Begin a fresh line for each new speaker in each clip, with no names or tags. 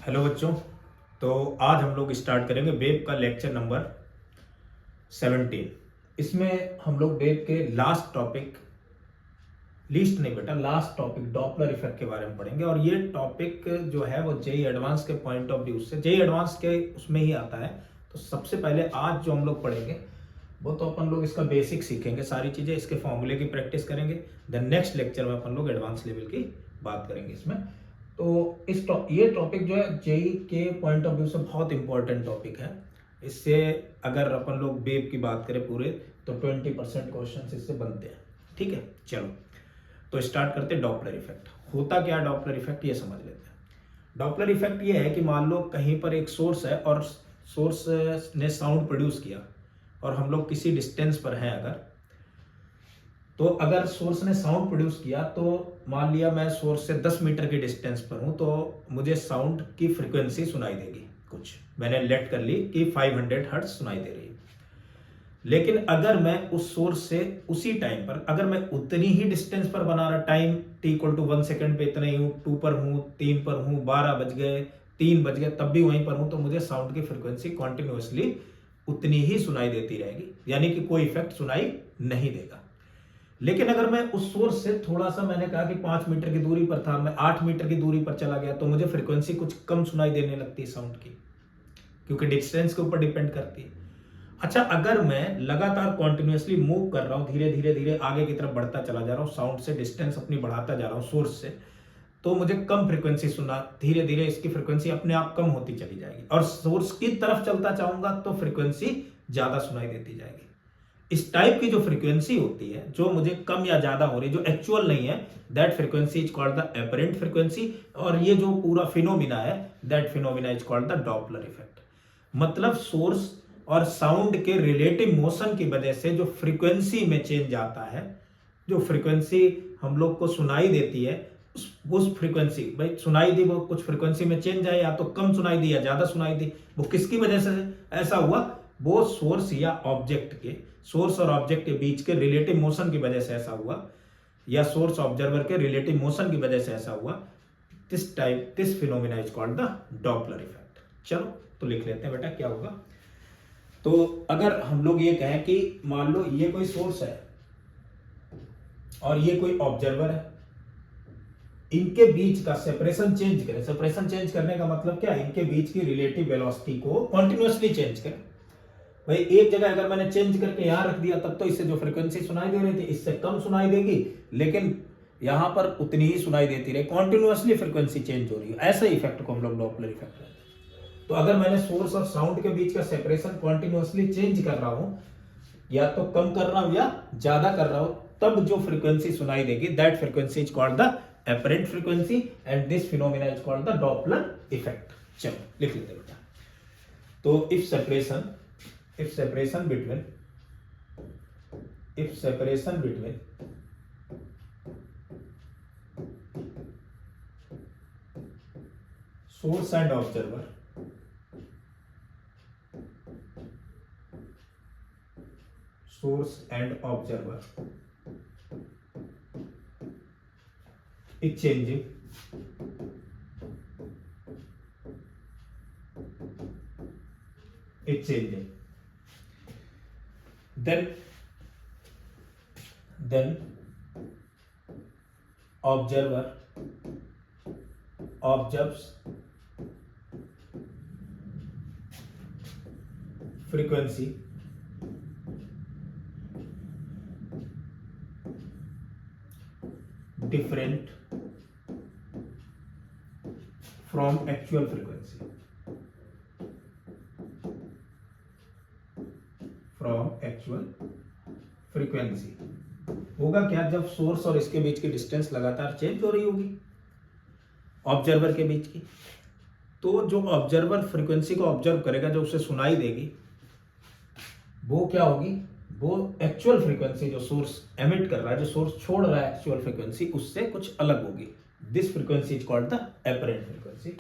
Hello बच्चों। तो आज हम लोग स्टार्ट करेंगे वेब का लेक्चर नंबर 17। इसमें हम लोग वेब के लास्ट टॉपिक, लिस्ट नहीं बेटा, लास्ट टॉपिक डॉपलर इफेक्ट के बारे में पढ़ेंगे। और ये टॉपिक जो है वो जेई एडवांस के पॉइंट ऑफ व्यू से, जेई एडवांस के उसमें ही आता है। तो सबसे पहले आज जो हम लोग पढ़ेंगे वो तो अपन लोग इसका बेसिक सीखेंगे, सारी चीज़ें, इसके फॉर्मूले की प्रैक्टिस करेंगे। देन नेक्स्ट लेक्चर में अपन लोग एडवांस लेवल की बात करेंगे इसमें। तो ये टॉपिक जो है जेई के पॉइंट ऑफ व्यू से बहुत इंपॉर्टेंट टॉपिक है। इससे अगर अपन लोग वेब की बात करें पूरे, तो 20% क्वेश्चन इससे बनते हैं। ठीक है, चलो तो स्टार्ट करते हैं। डॉपलर इफेक्ट होता क्या है? डॉपलर इफेक्ट ये समझ लेते हैं। डॉपलर इफेक्ट ये है कि मान लो कहीं पर एक सोर्स है और सोर्स ने साउंड प्रोड्यूस किया और हम लोग किसी डिस्टेंस पर हैं अगर, तो अगर सोर्स ने साउंड प्रोड्यूस किया तो मान लिया मैं सोर्स से 10 मीटर के डिस्टेंस पर हूं, तो मुझे साउंड की फ्रीक्वेंसी सुनाई देगी। कुछ मैंने लेट कर ली कि 500 हर्ट्ज सुनाई दे रही है। लेकिन अगर मैं उस सोर्स से उसी टाइम पर, अगर मैं उतनी ही डिस्टेंस पर बना रहा, टाइम t=1 सेकंड पे इतना ही हूं, 2 पर हूं, 3 पर हूं, 12 बज गए, 3 बज गए, तब भी वहीं पर हूं, तो मुझे साउंड की फ्रीक्वेंसी कॉन्टिन्यूसली उतनी ही सुनाई देती रहेगी, यानी कि कोई इफेक्ट सुनाई नहीं देगा। लेकिन अगर मैं उस सोर्स से थोड़ा सा, मैंने कहा कि 5 मीटर की दूरी पर था, मैं 8 मीटर की दूरी पर चला गया, तो मुझे फ्रीक्वेंसी कुछ कम सुनाई देने लगती है साउंड की, क्योंकि डिस्टेंस के ऊपर डिपेंड करती है। अच्छा, अगर मैं लगातार कॉन्टिन्यूसली मूव कर रहा हूं, धीरे धीरे धीरे आगे की तरफ बढ़ता चला जा रहा हूं, साउंड से डिस्टेंस अपनी बढ़ाता जा रहा हूं सोर्स से, तो मुझे कम फ्रीक्वेंसी सुना, धीरे धीरे इसकी फ्रीक्वेंसी अपने आप कम होती चली जाएगी। और सोर्स की तरफ चलता जाऊंगा तो फ्रीक्वेंसी ज्यादा सुनाई देती जाएगी। इस टाइप की जो फ्रीक्वेंसी होती है, जो मुझे कम या ज्यादा हो रही है, जो एक्चुअल नहीं है, that frequency is called the apparent frequency. और ये जो पूरा फिनोमिना है, that phenomena is called the Doppler effect. मतलब सोर्स और साउंड के रिलेटिव मोशन की वजह से जो फ्रीक्वेंसी में चेंज आता है, जो फ्रीक्वेंसी हम लोग को सुनाई देती है, उस फ्रीक्वेंसी, भाई सुनाई दी, वो कुछ फ्रीक्वेंसी में चेंज आए, या तो कम सुनाई दी या ज्यादा सुनाई दी, वो किसकी वजह से ऐसा हुआ? वो सोर्स या ऑब्जेक्ट के, सोर्स और ऑब्जेक्ट के बीच के रिलेटिव मोशन की वजह से ऐसा हुआ, या सोर्स ऑब्जर्वर के रिलेटिव मोशन की वजह से ऐसा हुआ। This phenomena is called the Doppler effect. चलो तो लिख लेते हैं बेटा क्या होगा। तो अगर हम लोग ये कहें कि मान लो ये कोई सोर्स है और ये कोई ऑब्जर्वर है, इनके बीच का सेपरेशन चेंज करें। सेपरेशन चेंज करने का मतलब क्या है? इनके बीच की रिलेटिव वेलोसिटी को कॉन्टिन्यूसली चेंज करें। भाई एक जगह अगर मैंने चेंज करके यहां रख दिया, तब तो इससे जो फ्रीक्वेंसी सुनाई दे रही थी इससे कम सुनाई देगी, लेकिन यहां पर उतनी ही सुनाई देती रही, कॉन्टिन्यूसली फ्रीक्वेंसी चेंज हो रही है। ऐसे इफेक्ट को हम लोग डॉपलर इफेक्ट कहते हैं। तो अगर मैंने सोर्स और साउंड के बीच का सेपरेशन कॉन्टिन्यूसली चेंज कर रहा हूं, या तो कम कर रहा हूं या ज्यादा कर रहा हूं, तब जो फ्रीक्वेंसी सुनाई देगी, that frequency is called the apparent frequency, and this phenomena is called the Doppler effect. चलो लिख लेते बेटा। तो if separation between source and observer is changing, then observer observes frequency different from actual frequency, होगा क्या? जब source और इसके बीच की डिस्टेंस लगातार चेंज हो रही होगी, ऑब्जर्वर के बीच की, तो जो ऑब्जर्वर फ्रीक्वेंसी को ऑब्जर्व करेगा, जो उसे सुनाई देगी, वो क्या होगी? वो एक्चुअल फ्रीक्वेंसी जो सोर्स एमिट कर रहा है, जो सोर्स छोड़ रहा है, एक्चुअल फ्रीक्वेंसी उससे कुछ अलग होगी। This frequency is called the apparent frequency.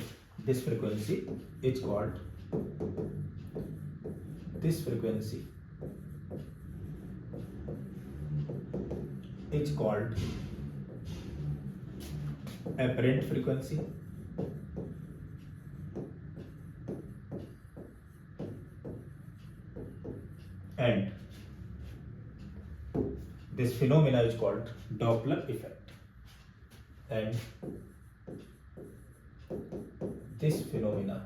This frequency is called apparent frequency, and this phenomena is called Doppler effect, and this phenomenon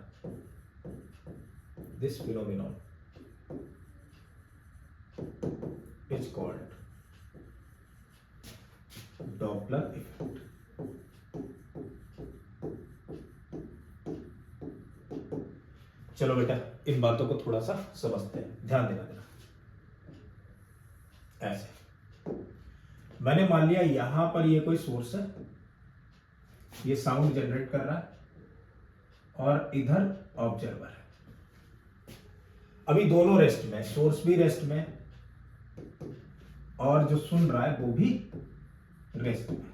is called Doppler effect. चलो बेटा इन बातों को थोड़ा सा समझते हैं, ध्यान देना देना। ऐसे मैंने मान लिया यहां पर ये कोई सोर्स है, ये साउंड जनरेट कर रहा है, और इधर ऑब्जर्वर है। अभी दोनों रेस्ट में, सोर्स भी रेस्ट में और जो सुन रहा है वो भी रेस्ट में।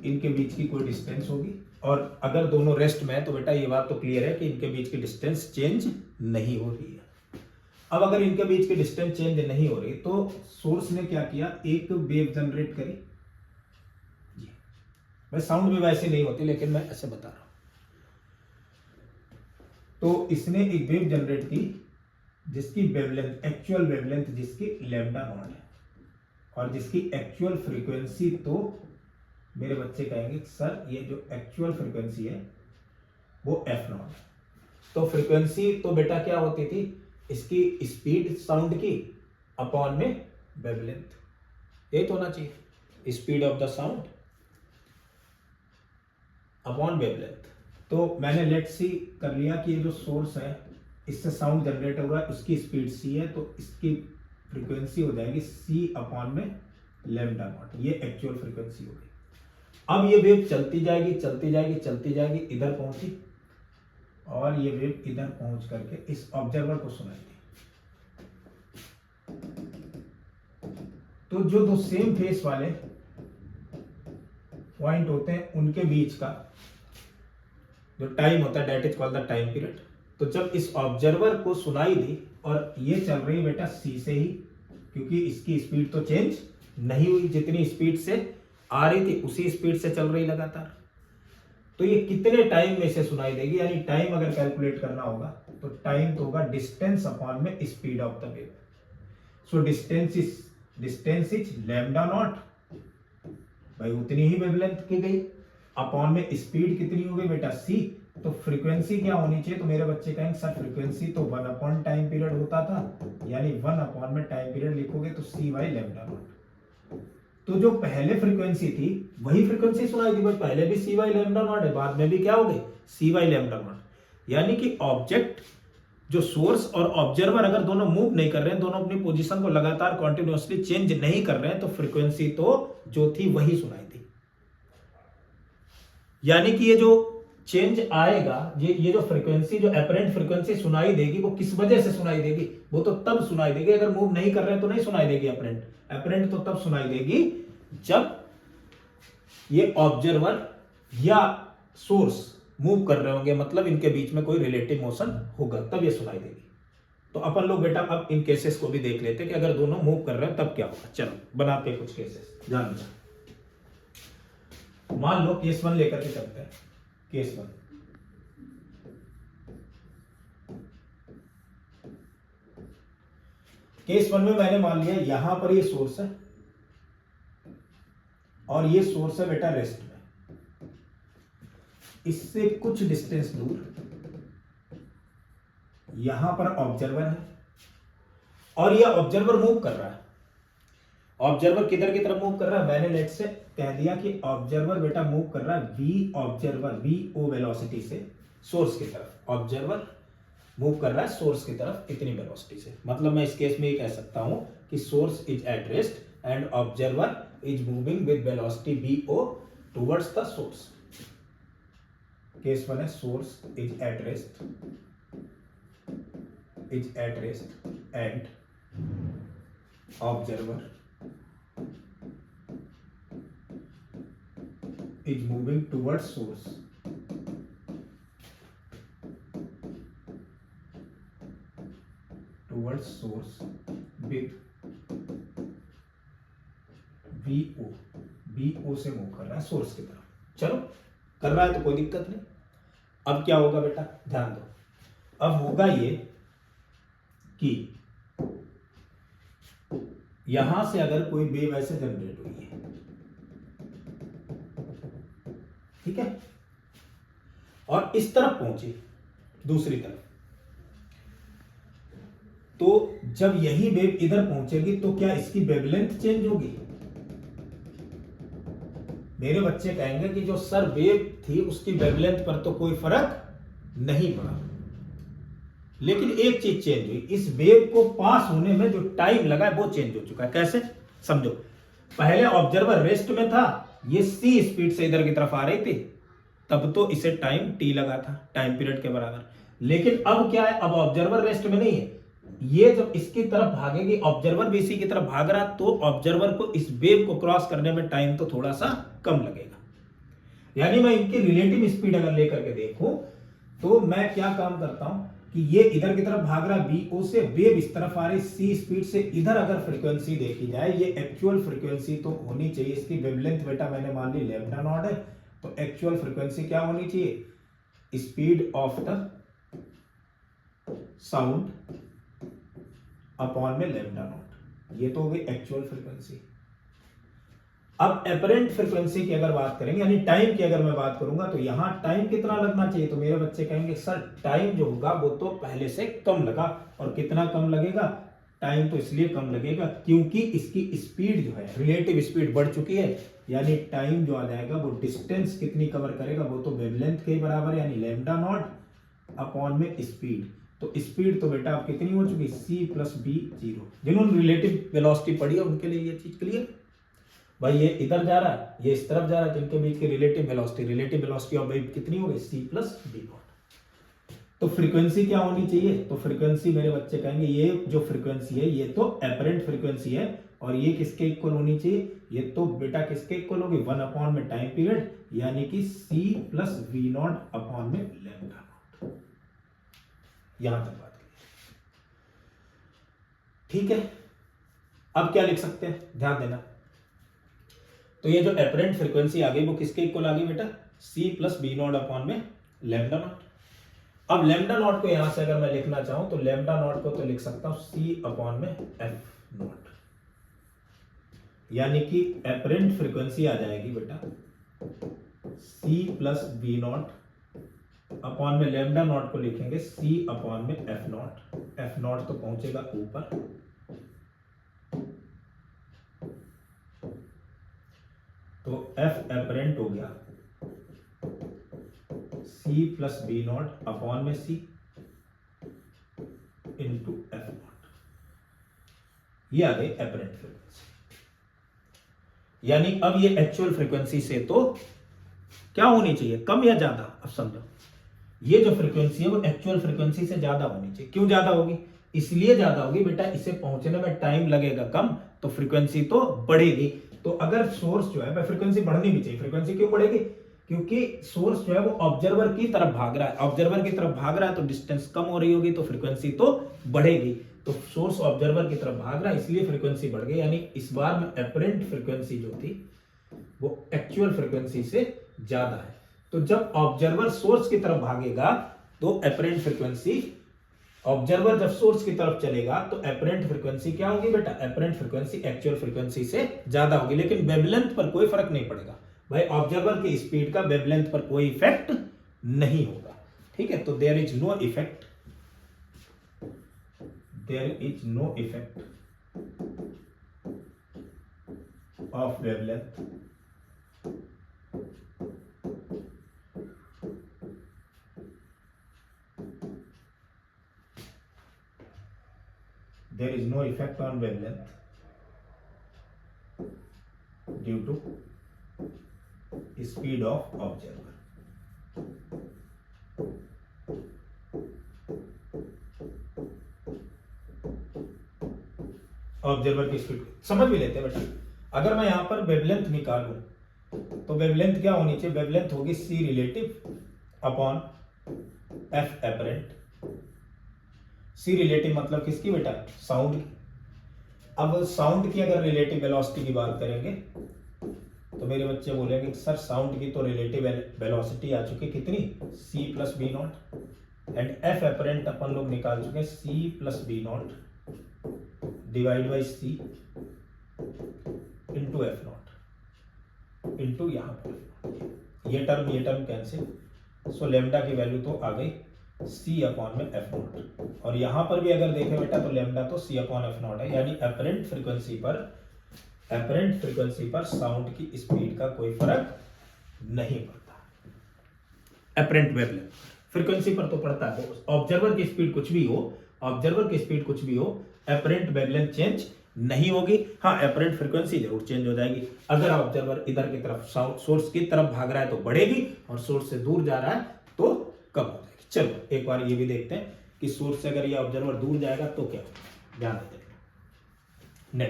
इनके बीच की कोई डिस्टेंस होगी, और अगर दोनों रेस्ट में है तो बेटा ये बात तो क्लियर है कि इनके बीच की डिस्टेंस चेंज नहीं हो रही है। अब अगर इनके बीच की डिस्टेंस चेंज नहीं हो रही तो सोर्स ने क्या किया, एक वेव जनरेट करी। भाई साउंड भी वैसे नहीं होती, लेकिन मैं ऐसे बता रहा हूं। तो इसने एक वेव जनरेट की जिसकी वेवलेंथ, एक्चुअल वेवलेंथ जिसकी लैम्डा नॉट है, और जिसकी एक्चुअल फ्रीक्वेंसी, तो मेरे बच्चे कहेंगे सर ये जो एक्चुअल फ्रीक्वेंसी है वो एफ नॉट है। तो फ्रीक्वेंसी तो बेटा क्या होती थी, इसकी स्पीड साउंड की अपॉन में वेवलेंथ, यही तो होना चाहिए, speed of the sound upon wavelength. तो मैंने लेट सी कर लिया कि ये जो सोर्स है इससे साउंड जनरेट हो रहा है, उसकी स्पीड सी है, तो इसकी फ्रीक्वेंसी हो जाएगी सी अपॉन में लैम्डा नॉट, ये एक्चुअल फ्रीक्वेंसी हो गई। अब ये वेव चलती जाएगी चलती जाएगी चलती जाएगी, इधर पहुंची, और ये वेव इधर पहुंच करके इस ऑब्जर्वर को सुनाएगी। तो जो दो सेम फेस वाले पॉइंट होते हैं उनके बीच का जो टाइम होता है that is called the time period. तो जब इस ऑब्जर्वर को सुनाई दी, और ये चल रही है बेटा सी से ही, क्योंकि इसकी स्पीड तो चेंज नहीं हुई, जितनी स्पीड से आ रही थी उसी स्पीड से चल रही लगातार। तो ये कितने टाइम में से सुनाई देगी, यानी टाइम अगर कैलकुलेट करना होगा तो टाइम तो होगा डिस्टेंस अपॉन में speed of the wave. So distance is lambda naught, भाई उतनी ही वेवलेंथ की गई, अपॉन में स्पीड कितनी हो गई बेटा सी। तो फ्रीक्वेंसी क्या होनी चाहिए, तो मेरे बच्चे कहेंगे सर फ्रीक्वेंसी तो 1 अपॉन टाइम पीरियड होता था, यानी 1 अपॉन में टाइम पीरियड लिखोगे तो सी बाई लैम्डा नॉट। तो जो पहले फ्रीक्वेंसी थी वही फ्रीक्वेंसी सुनाई दी, भाई पहले भी सी बाई लैम्डा नॉट है, बाद में भी क्या हो गई सी बाई लैम्डा नॉट। यानी कि ऑब्जेक्ट जो सोर्स और ऑब्जर्वर अगर दोनों मूव नहीं कर रहे हैं, दोनों अपनी पोजीशन को लगातार कॉन्टिन्यूअसली चेंज नहीं कर रहे हैं, तो फ्रीक्वेंसी तो जो थी वही सुनाई दी। यानी कि ये जो चेंज आएगा, ये जो फ्रीक्वेंसी, जो अपरेंट फ्रीक्वेंसी सुनाई देगी, वो किस वजह से सुनाई देगी, वो तो तब सुनाई देगी, अगर मूव नहीं कर रहे हैं तो नहीं सुनाई देगी अपरेंट तो तब सुनाई देगी जब ये ऑब्जर्वर या सोर्स मूव कर रहे होंगे, मतलब इनके बीच में कोई रिलेटिव मोशन होगा, तब ये सुनाई देगी। तो अपन लोग बेटा अब इन केसेस को भी देख लेते हैं कि अगर दोनों मूव कर रहे हैं तब क्या होगा। चलो बनाते हैं कुछ केसेस, ध्यान देना। मान लो केस 1 लेकर के चलते हैं। केस 1, केस 1 में मैंने मान लिया यहां पर ये सोर्स है और ये सोर्स है बेटा रेस्ट में, इससे कुछ डिस्टेंस दूर यहां पर ऑब्जर्वर है, और ये ऑब्जर्वर मूव कर रहा है। ऑब्जर्वर किधर की तरफ मूव कर रहा है, मैंने लेट से कह दिया कि ऑब्जर्वर बेटा मूव कर रहा है वी ऑब्जर्वर वी वेलोसिटी से सोर्स की तरफ। ऑब्जर्वर मूव कर रहा है सोर्स की तरफ इतनी वेलोसिटी से, मतलब मैं इस केस में ये कह सकता हूं कि source is at rest and observer is moving with velocity vo towards the source. Case 1 है source is at rest and observer is moving towards source with vo से मूव कर रहा है सोर्स की तरफ। चलो कर रहा है तो कोई दिक्कत नहीं। अब क्या होगा बेटा, ध्यान दो। अब होगा ये कि यहां से अगर कोई वेव ऐसे जनरेट हुई है, ठीक है, और इस तरफ पहुंची दूसरी तरफ, तो जब यही वेव इधर पहुंचेगी तो क्या इसकी वेवलेंथ चेंज होगी? मेरे बच्चे कहेंगे कि जो सर वेव थी उसकी वेवलेंथ पर तो कोई फर्क नहीं पड़ा, लेकिन एक चीज चेंज हुई, इस वेव को पास होने में जो टाइम लगा है वो चेंज हो चुका है। कैसे? समझो, पहले ऑब्जर्वर रेस्ट में था, ये सी स्पीड से इधर की तरफ आ रही थी, तब तो इसे टाइम टी लगा था, टाइम पीरियड के बराबर। लेकिन अब क्या है, अब ऑब्जर्वर रेस्ट में नहीं है, ये जब इसकी तरफ भागेगी, ऑब्जर्वर भी इसी की तरफ भाग रहा, तो ऑब्जर्वर को इस वेव को क्रॉस करने में टाइम तो थोड़ा सा कम लगेगा। यानी मैं इनकी रिलेटिव स्पीड अगर लेकर के देखूं तो मैं क्या काम करता हूं कि ये इधर की तरफ भाग रहा बीओ से, वेव इस तरफ आ रही सी स्पीड से, इधर अगर फ्रीक्वेंसी देखी जाए, ये एक्चुअल फ्रीक्वेंसी तो होनी चाहिए, इसकी वेवलेंथ बेटा मैंने मान ली लैम्डा नॉट है, तो एक्चुअल फ्रीक्वेंसी क्या होनी चाहिए? Speed of the sound upon में लैम्डा नॉट, ये तो हो गई एक्चुअल फ्रीक्वेंसी। अब एपरेंट फ्रीक्वेंसी की अगर बात करेंगे, यानी टाइम की अगर मैं बात करूंगा, तो यहां टाइम कितना लगना चाहिए? तो मेरे बच्चे कहेंगे सर टाइम जो होगा वो तो पहले से कम लगा, और कितना कम लगेगा? टाइम तो इसलिए कम लगेगा क्योंकि इसकी स्पीड जो है, रिलेटिव स्पीड बढ़ चुकी है, यानी टाइम जो आ जाएगा वो डिस्टेंस कितनी कवर करेगा? वो तो वेवलेंथ के बराबर, यानी लैम्डा नॉट अपॉन में स्पीड। तो स्पीड तो बेटा अब कितनी हो चुकी? c plus V zero. जिन्होंने रिलेटिव वेलोसिटी पढ़ी है उनके लिए ये चीज क्लियर। भाई ये इधर जा रहा है, ये इस तरफ जा रहा है, जिनके बीच की रिलेटिव वेलोसिटी ऑफ वेव कितनी हो गई? c plus B naught. तो फ्रीक्वेंसी क्या होनी चाहिए? तो फ्रीक्वेंसी मेरे बच्चे कहेंगे ये जो फ्रीक्वेंसी है ये तो एपरेंट फ्रीक्वेंसी है, और ये किसके इक्वल होनी चाहिए? ये तो बेटा किसके इक्वल होगी? 1 अपॉन में टाइम पीरियड, यानी कि c plus V not upon में लैम्डा नॉट। यहां तक बात करिए, ठीक है। अब क्या लिख सकते हैं, ध्यान देना। तो ये जो एपरेंट फ्रीक्वेंसी आ गई वो किसके इक्वल आ गई बेटा? c plus B naught upon में लैम्डा नॉट। अब लैम्डा नॉट को यहां से अगर मैं लिखना चाहूं तो लैम्डा नॉट को तो लिख सकता हूं c अपॉन में एफ नॉट, यानी कि एपरेंट फ्रीक्वेंसी आ जाएगी बेटा c plus B naught upon में लैम्डा नॉट को लिखेंगे c अपॉन में एफ नॉट। एफ नॉट तो पहुंचेगा ऊपर, तो एफ एपरेंट हो गया c plus B naught upon में c इंटू एफ नॉट। ये आ गई एपरेंट फ्रीक्वेंसी, यानी अब ये एक्चुअल फ्रीक्वेंसी से तो क्या होनी चाहिए? कम या ज्यादा? अब समझो, ये जो फ्रीक्वेंसी है वो एक्चुअल फ्रीक्वेंसी से ज्यादा होनी चाहिए। क्यों ज्यादा होगी? इसलिए ज्यादा होगी बेटा, इसे पहुंचने में टाइम लगेगा कम, तो फ्रीक्वेंसी तो बढ़ेगी। तो अगर सोर्स जो है, फ्रीक्वेंसी बढ़नी भी चाहिए। फ्रीक्वेंसी क्यों बढ़ेगी? क्योंकि सोर्स जो है वो ऑब्जर्वर की तरफ भाग रहा है, ऑब्जर्वर की तरफ भाग रहा है तो डिस्टेंस कम हो रही होगी, तो फ्रीक्वेंसी तो बढ़ेगी। तो सोर्स ऑब्जर्वर की तरफ भाग रहा है इसलिए फ्रीक्वेंसी बढ़ गई, यानी इस बार में एपरेंट फ्रीक्वेंसी जो थी वो एक्चुअल फ्रीक्वेंसी से ज्यादा है। तो जब ऑब्जर्वर सोर्स की तरफ भागेगा तो एपरेंट फ्रीक्वेंसी, ऑब्जर्वर जब सोर्स की तरफ चलेगा तो एपरेंट फ्रीक्वेंसी क्या होगी बेटा? एपरेंट फ्रीक्वेंसी एक्चुअल फ्रीक्वेंसी से ज्यादा होगी, लेकिन वेवलेंथ पर कोई फर्क नहीं पड़ेगा भाई, ऑब्जर्वर की स्पीड का वेवलेंथ पर कोई इफेक्ट नहीं होगा, ठीक है। तो there is no effect, there is no effect of wavelength there is no effect on wavelength due to speed of observer. Observer की स्पीड समझ भी लेते हैं बेटा। अगर मैं यहां पर वेवलेंथ निकालूं तो वेवलेंथ क्या होनी चाहिए? वेवलेंथ होगी c relative upon f apparent. c relative मतलब किसकी बेटा? साउंड की। अब साउंड की अगर रिलेटिव वेलोसिटी की बात करेंगे तो मेरे बच्चे बोलेंगे सर साउंड की तो रिलेटिव वेलोसिटी आ चुकी कितनी? c plus B not, and f apparent अपन लोग निकाल चुके c plus B not divide by c into F not into यहाँ पर ये टर्म कैंसिल, सो लेमडा की वैल्यू तो आ गई सी अपॉन में एफ नॉट, और यहां पर भी अगर देखें बेटा तो लेमडा तो सी अपॉन एफ नॉट है, यानी अपरेंट फ्रीक्वेंसी पर साउंड की स्पीड का कोई फर्क नहीं पड़ता। अपरेंट वेवलेंथ फ्रीक्वेंसी पर तो पड़ता है, ऑब्जर्वर की स्पीड कुछ भी हो, अपरेंट वेवलेंथ चेंज नहीं होगी। हाँ, अपरेंट फ्रीक्वेंसी जरूर चेंज हो जाएगी। अगर ऑब्जर्वर इधर की तरफ सोर्स की तरफ भाग रहा है तो बढ़ेगी, और सोर्स से दूर जा रहा है तो कम हो जाएगी। चलो एक बार ये भी देखते हैं कि सोर्स से अगर ये ऑब्जर्वर दूर जाएगा तो क्या होगा, ध्यान देते हैं।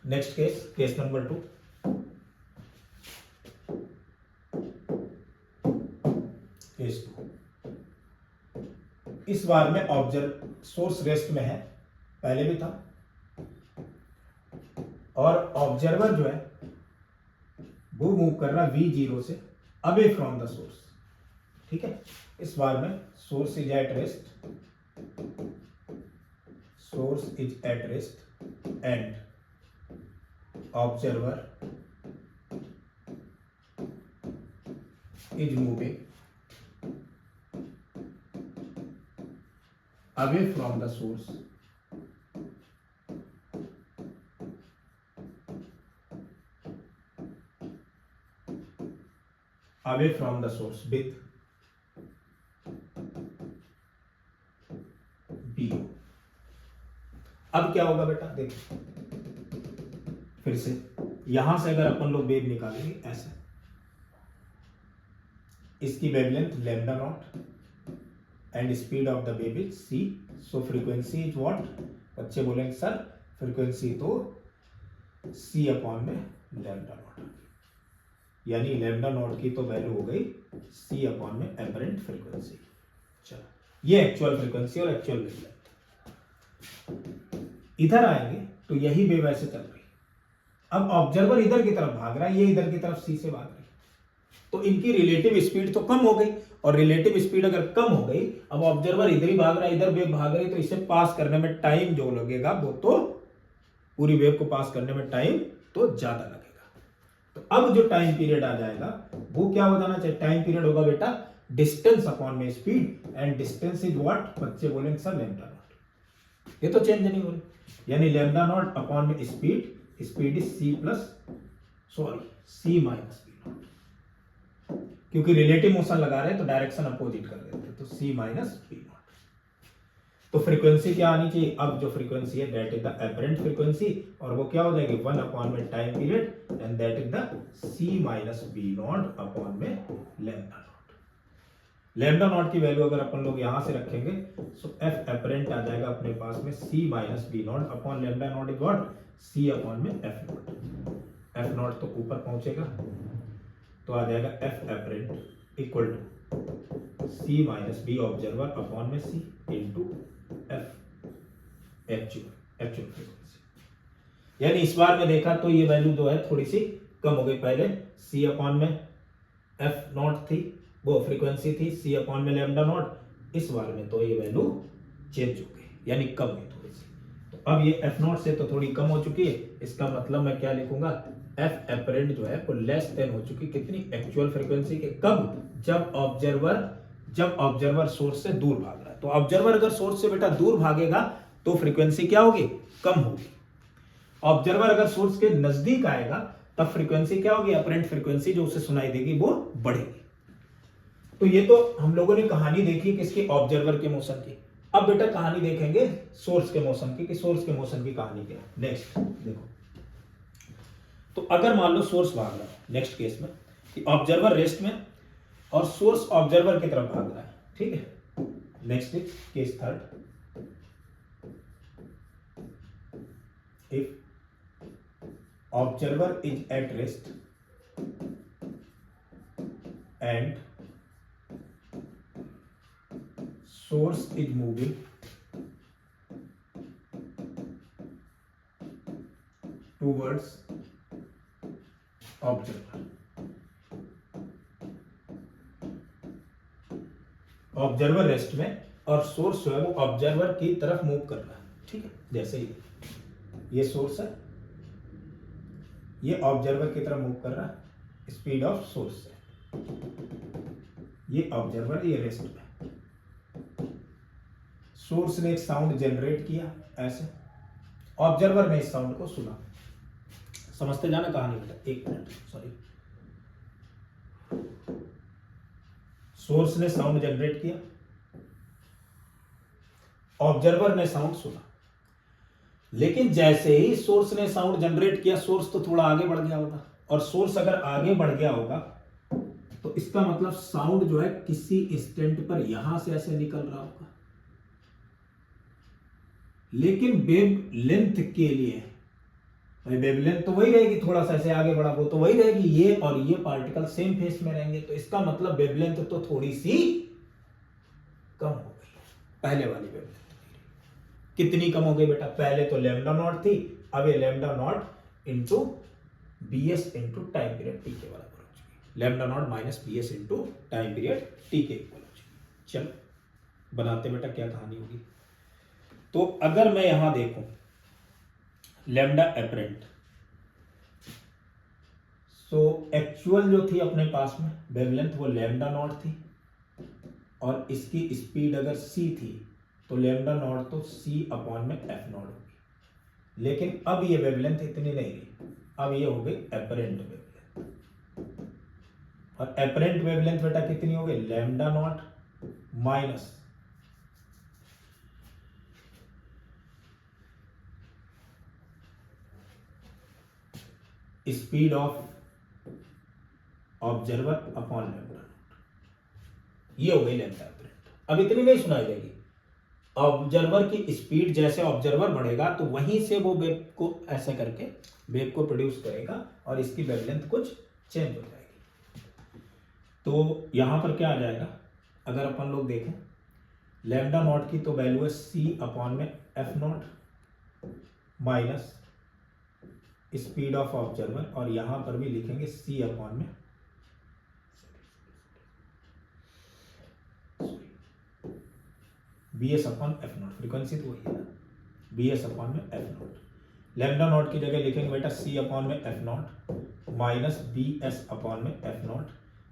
Next case number 2। केस 2, इस बार में सोर्स रेस्ट में है, पहले भी था, और ऑब्जर्वर जो है वो मूव कर रहा है V0 से अवे फ्रॉम द सोर्स। ठीक है, इस बार में source is at rest and observer is moving away from the source with BO। अब क्या होगा बेटा, देखिए फिर से यहां से अगर अपन लोग वेव निकालेंगे ऐसे, इसकी wavelength lambda naught and speed of the wave is c, so frequency is what, बच्चे बोलेंगे सर फ्रीक्वेंसी तो c अपॉन में लैम्डा नॉट, यानी लैम्डा नॉट की तो वैल्यू हो गई c अपॉन में एपरेंट फ्रीक्वेंसी। चलो, ये एक्चुअल फ्रीक्वेंसी और एक्चुअल वेवलेंथ। इधर आएंगे तो यही वेव ऐसे चल रही, अब ऑब्जर्वर इधर की तरफ भाग रहा है, ये इधर की तरफ c से भाग रही, तो इनकी रिलेटिव स्पीड तो कम हो गई, और रिलेटिव स्पीड अगर कम हो गई, अब ऑब्जर्वर इधर ही भाग रहा है, इधर वेव भाग रही, तो इसे पास करने में टाइम जो लगेगा वो तो पूरी वेव को पास करने में टाइम तो ज्यादा लगेगा। तो अब जो टाइम पीरियड आ जाएगा वो क्या हो जाना चाहिए, टाइम पीरियड होगा बेटा डिस्टेंस अपॉन में speed, and distance is what, बच्चे बोलेंगे सर लैम्डा नॉट, ये तो चेंज नहीं हो रही, यानी लैम्डा नॉट अपॉन में speed is c minus b not, क्योंकि रिलेटिव मोशन लगा रहे हैं तो डायरेक्शन अपोजिट कर देते हैं, तो c माइनस b नॉट। तो फ्रीक्वेंसी क्या आनी चाहिए, अब जो फ्रीक्वेंसी है that is the apparent frequency, और वो क्या हो जाएगी 1 अपॉन में time period, and that is the c minus b naught upon में लैम्डा नॉट। लैम्डा नॉट की वैल्यू अगर अपन लोग यहां से रखेंगे, सो f एपरेंट आ जाएगा अपने पास में c minus b naught upon lambda naught is what, c upon में f नॉट तो ऊपर पहुंचेगा, तो आ जाएगा f apparent equal to c minus b observer upon में c इंटू एक्चुअल फ्रीक्वेंसी। यानी इस बार में देखा तो ये वैल्यू जो है थोड़ी सी कम हो गई, पहले c अपॉन में f नॉट थी, वो फ्रीक्वेंसी थी c अपॉन में लैम्डा नॉट, इस बार में तो ये वैल्यू चेंज हो गई, यानी कम हुई थोड़ी सी। तो अब ये f नॉट से तो थोड़ी कम हो चुकी है, इसका मतलब मैं क्या लिखूंगा, f एपरेंट जो है वो लेस देन हो चुकी कितनी, एक्चुअल फ्रीक्वेंसी के, कब, जब ऑब्जर्वर सोर्स से दूर भाग रहा है। तो ऑब्जर्वर अगर सोर्स से बेटा दूर भागेगा तो फ्रीक्वेंसी क्या होगी, कम होगी। ऑब्जर्वर अगर सोर्स के नजदीक आएगा तब फ्रीक्वेंसी क्या होगी, अपरेंट फ्रीक्वेंसी जो उसे सुनाई देगी वो बढ़ेगी। तो ये तो हम लोगों ने कहानी देखी किसकी, ऑब्जर्वर के मोशन की। अब बेटा कहानी देखेंगे सोर्स के मोशन की, कि सोर्स के मोशन की कहानी क्या। नेक्स्ट देखो, तो अगर मान लो सोर्स भाग रहा है, नेक्स्ट केस में कि ऑब्जर्वर रेस्ट में और सोर्स ऑब्जर्वर की तरफ भाग रहा है, ठीक है। Next case third, if observer is at rest and source is moving towards observer. Observer rest में और सोर्स जो है वो ऑब्जर्वर की तरफ मूव कर रहा है, ठीक है। जैसे ही ये सोर्स है ये ऑब्जर्वर की तरफ मूव कर रहा है स्पीड ऑफ सोर्स से, ये ऑब्जर्वर ये रेस्ट में। सोर्स ने एक साउंड जनरेट किया ऐसे, ऑब्जर्वर ने इस साउंड को सुना। समझते जाना कहानी बेटा, एक मिनट सॉरी। सोर्स ने साउंड जनरेट किया, ऑब्जर्वर ने साउंड सुना। लेकिन जैसे ही सोर्स ने साउंड जनरेट किया, सोर्स तो थोड़ा आगे बढ़ गया होगा, और सोर्स अगर आगे बढ़ गया होगा तो इसका मतलब साउंड जो है किसी इंस्टेंट पर यहां से ऐसे निकल रहा होगा। लेकिन वेव लेंथ के लिए, भाई वेव लेंथ तो वही रहेगी, थोड़ा सा ऐसे आगे बढ़ा वो तो वही रहेगी, ये और ये पार्टिकल सेम फेस में रहेंगे, तो इसका मतलब वेव लेंथ तो थोड़ी सी कम हो गई पहले वाली वेव लेंथ। कितनी कम हो गई बेटा? पहले तो लैम्डा नॉट थी, अब ये lambda naught into B S into time period T के बराबर हो चुकी, lambda naught minus B S into time period T के इक्वल हो चुकी। चलो बनाते बेटा क्या कहानी होगी। तो अगर मैं यहां देखूं लैम्डा एपरेंट, सो एक्चुअल जो थी अपने पास में वेवलेंथ वो लैम्डा नॉट थी, और इसकी स्पीड अगर c थी तो लैम्डा नॉट तो c अपॉन में एफ नॉट होगी। लेकिन अब ये वेवलेंथ इतनी नहीं रही, अब ये हो गई एपरेंट वेवलेंथ, और एपरेंट वेवलेंथ बेटा कितनी हो गई? Lambda naught minus speed of observer upon lambda not, ये हो गई लैम्डा एपरेंट। अब इतनी नहीं सुनाई देगी, ऑब्जर्वर की स्पीड जैसे ऑब्जर्वर बढ़ेगा तो वहीं से वो वेव को ऐसे करके वेव को प्रोड्यूस करेगा, और इसकी वेवलेंथ कुछ चेंज हो जाएगी। तो यहां पर क्या आ जाएगा, अगर अपन लोग देखें लैम्डा नॉट की तो वैल्यू है c अपॉन में F not minus speed of observer, और यहां पर भी लिखेंगे c अपॉन में B S upon F not, frequency तो वही है ना, बी एस अपॉन में एफ नॉट। लैम्डा नॉट की जगह लिखेंगे बेटा सी अपॉन में F not minus B S upon में F not.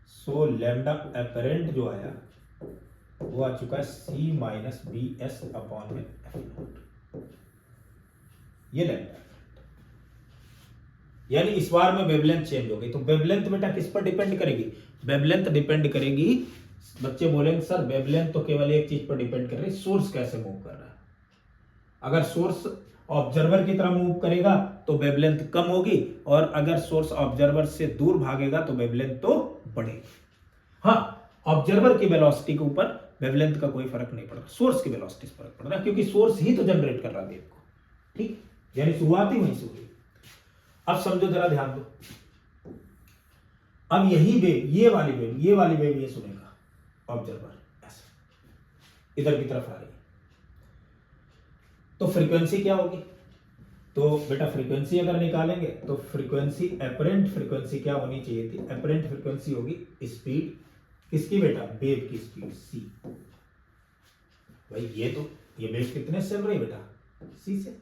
So lambda apparent जो आया वो आ चुका है C minus B S upon में एफ नॉट, ये लैम्डा। यानी इस बार में वेवलेंथ चेंज हो गई। तो वेवलेंथ बेटा किस पर डिपेंड करेगी? वेवलेंथ डिपेंड करेगी, बच्चे बोलेंगे सर वेवलेंथ तो केवल एक चीज पर डिपेंड कर रही है, सोर्स कैसे मूव कर रहा है। अगर सोर्स ऑब्जर्वर की तरफ मूव करेगा तो वेवलेंथ कम होगी, और अगर सोर्स ऑब्जर्वर से दूर भागेगा तो वेवलेंथ तो बढ़ेगी। हाँ, ऑब्जर्वर की वेलोसिटी के ऊपर वेवलेंथ का कोई फर्क नहीं पड़ रहा, सोर्स की वेलोसिटी से फर्क पड़ रहा है, क्योंकि सोर्स ही तो जनरेट कर रहा है वेव को। ठीक, यानी शुरुआत ही वहीं से हुई। अब समझो जरा, ध्यान दो, अब यही वेव, ये वाली वेव ये सुनेगा ऑब्जर्वर ऐसे इधर की तरफ आ रही है, तो फ्रीक्वेंसी क्या होगी? तो बेटा फ्रीक्वेंसी अगर निकालेंगे तो फ्रीक्वेंसी, एपरेंट फ्रीक्वेंसी क्या होनी चाहिए थी? एपरेंट फ्रीक्वेंसी होगी स्पीड किसकी बेटा? वेव की स्पीड सी। भाई ये वेव कितने से चल रही है बेटा? सी से,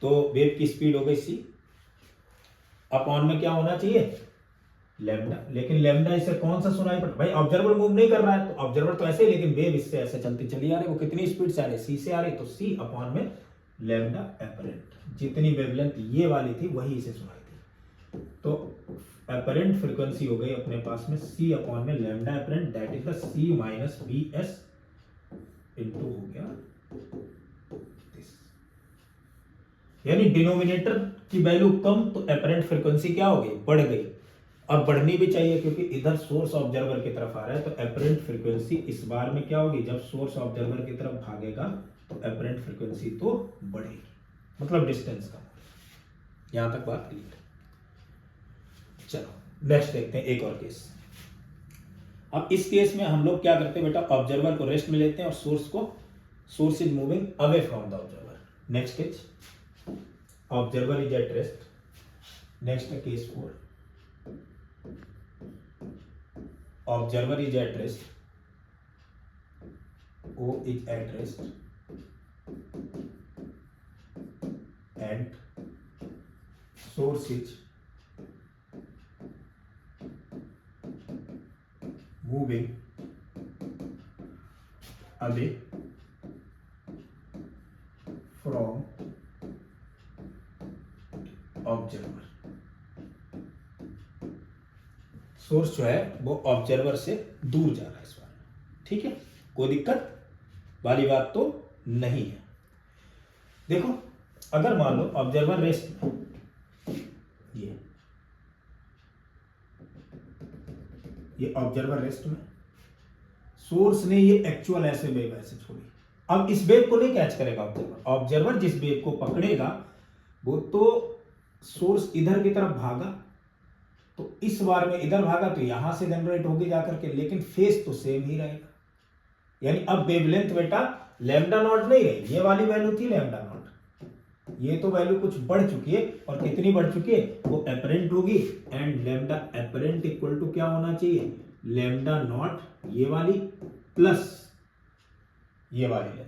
तो वेव की स्पीड हो गई सी, अपॉन में क्या होना चाहिए? लैम्डा। लेकिन लैम्डा इसे कौन सा सुनाई पड़, भाई ऑब्जर्वर मूव नहीं कर रहा है, तो ऑब्जर्वर तो ऐसे ही, लेकिन वेव इससे ऐसे चलती चली आ रही, वो कितनी स्पीड से आ रही? सी से आ रही, तो सी अपॉन में लैम्डा एपरेंट, जितनी वेवलेंथ ये वाली थी वही इसे सुनाई थी। तो एपरेंट फ्रीक्वेंसी हो गई अपने पास में सी अपॉन में lambda apparent, that is the C minus B S into हो गया दिस। यानी डिनोमिनेटर की वैल्यू कम तो एपरेंट फ्रीक्वेंसी क्या हो गई? बढ़ गई, और बढ़नी भी चाहिए क्योंकि इधर सोर्स ऑब्जर्वर की तरफ आ रहा है, तो एपरेंट फ्रीक्वेंसी इस बार में क्या होगी? जब सोर्स ऑब्जर्वर की तरफ भागेगा तो एपरेंट फ्रीक्वेंसी तो बढ़ेगी, मतलब डिस्टेंस कम होगा। यहां तक बात क्लियर है? चलो नेक्स्ट देखते हैं एक और केस। अब इस केस में हम लोग क्या करते हैं बेटा? ऑब्जर्वर को रेस्ट में लेते हैं और source is moving away from the observer. Next case, observer is at rest. Next case 4, observer is at rest, O is at rest, and source is moving away from observer. Source जो है वो observer से दूर जा रहा है इस बार, ठीक है, कोई दिक्कत वाली बात तो नहीं है। देखो अगर मान लो ऑब्जर्वर रेस्ट में, ये ऑब्जर्वर रेस्ट में, सोर्स ने ये एक्चुअल ऐसे वेव ऐसे छोड़ी, अब इस वेव को नहीं कैच करेगा ऑब्जर्वर। ऑब्जर्वर जिस वेव को पकड़ेगा वो तो सोर्स इधर की तरफ भागा, तो इस बार में इधर भागा तो यहां से जनरेट होगी जाकर के, लेकिन फेस तो सेम ही रहेगा। यानी अब वेवलेंथ बेटा लैम्डा नॉट नहीं रही, ये वाली वैल्यू थी लैम्डा नॉट, ये तो वैल्यू कुछ बढ़ चुकी है, और कितनी बढ़ चुकी है वो एपरेंट होगी। And lambda apparent equal to क्या होना चाहिए, लैम्डा नॉट ये वाली प्लस ये वाली लेंथ,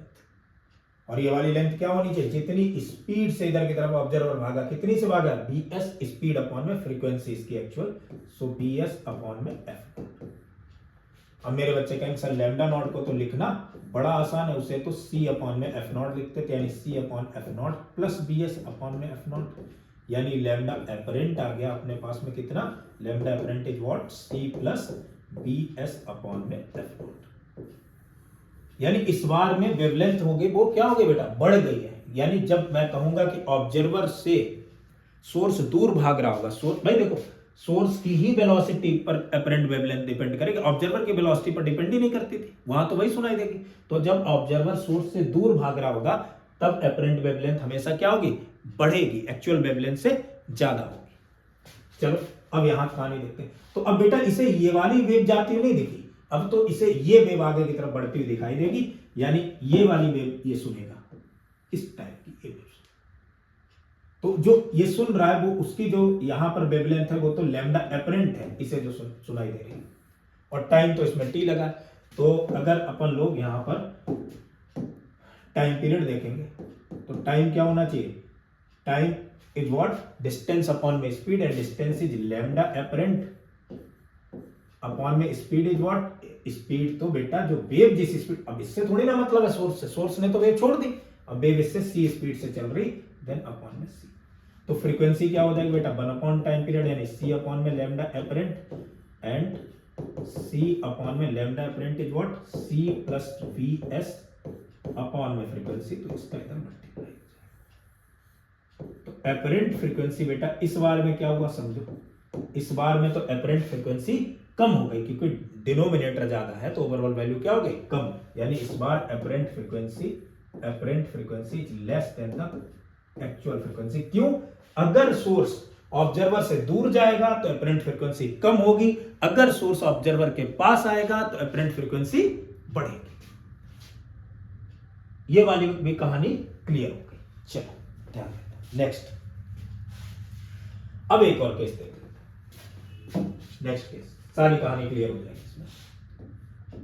और ये वाली लेंथ क्या होनी चाहिए, जितनी स्पीड से इधर की तरफ ऑब्जर्वर भागा, कितनी से भागा, bs स्पीड अपॉन में फ्रीक्वेंसी इसकी एक्चुअल, सो bs अपॉन में f। अब मेरे बच्चे कहेंगे सर लैम्डा नॉट को तो लिखना बड़ा आसान है, उसे तो c अपॉन में f नॉट लिखते थे, यानी c upon f not plus bs upon में f नॉट, यानी लैम्डा एपरेंट आ गया अपने पास में कितना, lambda apparent is what, c plus bs upon में f नॉट। यानी इस बार में वेवलेंथ होगी वो क्या हो गई बेटा, बढ़ गई है। यानी जब मैं कहूंगा कि ऑब्जर्वर से सोर्स दूर भाग रहा होगा, सोर्स भाई देखो सोर्स की ही वेलोसिटी पर अपरेंट वेवलेंथ डिपेंड करेगी, ऑब्जर्वर की वेलोसिटी पर डिपेंड ही नहीं करती थी, वहां तो वही सुनाई देगी। तो जब ऑब्जर्वर सोर्स से दूर भाग रहा होगा तब अपरेंट वेवलेंथ हमेशा क्या होगी, बढ़ेगी, एक्चुअल वेवलेंथ से ज्यादा होगी। चलो अब यहां कहानी देखते हैं। तो अब बेटा इसे ये वाली वेव जाती हुई नहीं दिखी, अब तो इसे ये वेव आगे की तरफ बढ़ती हुई दिखाई देगी, यानी ये वाली वेव ये सुनेगा, इस टाइप की वेव। तो जो ये सुन रहा है वो उसकी जो यहां पर वेवलेंथ है वो तो लैम्डा एपरेंट है, इसे जो सुनाई दे रही है, और टाइम तो इसमें टी लगा। तो अगर अपन लोग यहां पर टाइम पीरियड देखेंगे तो टाइम क्या होना चाहिए, time is what, distance upon में speed, and distance is lambda apparent upon में स्पीड इज व्हाट, स्पीड तो बेटा जो वेव जिस स्पीड, अब इससे थोड़ी ना मतलब है सोर्स से, सोर्स ने तो वेव छोड़ दी, अब वेव इससे c स्पीड से चल रही, देन अपॉन में c। तो फ्रीक्वेंसी क्या हो जाएगी बेटा, 1 अपॉन टाइम पीरियड, यानी c अपॉन में lambda apparent, and c upon में lambda apparent is what, c plus vs upon में फ्रीक्वेंसी, तो इसका इधर मल्टीप्लाई। तो एपरेंट फ्रीक्वेंसी बेटा इस बार में क्या हुआ समझो, इस बार में तो एपरेंट फ्रीक्वेंसी कम हो गई, क्योंकि डिनोमिनेटर ज्यादा है तो ओवरऑल वैल्यू क्या हो गई, कम। यानी इस बार apparent frequency is less than the actual frequency. क्यों, अगर सोर्स ऑब्जर्वर से दूर जाएगा तो एपरेंट फ्रीक्वेंसी कम होगी, अगर सोर्स ऑब्जर्वर के पास आएगा तो एपरेंट फ्रीक्वेंसी बढ़ेगी। ये वाली भी कहानी क्लियर हो गई। चलो ध्यान देते, नेक्स्ट। अब एक और केस देखते हैं, नेक्स्ट केस, सारी कहानी क्लियर हो जाएगी इसमें।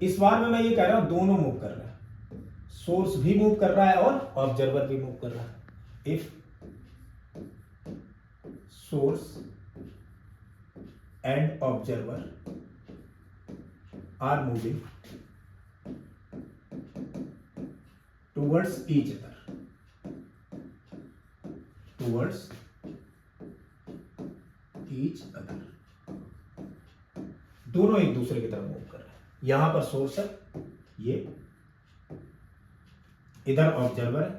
इस बार में मैं ये कह रहा हूं दोनों मूव कर रहे हैं, सोर्स भी मूव कर रहा है और ऑब्जर्वर भी मूव कर रहा है। If source and observer are moving towards each other, दोनों एक दूसरे की तरफ मूव कर रहे हैं। यहां पर सोर्स है, ये इधर ऑब्जर्वर है,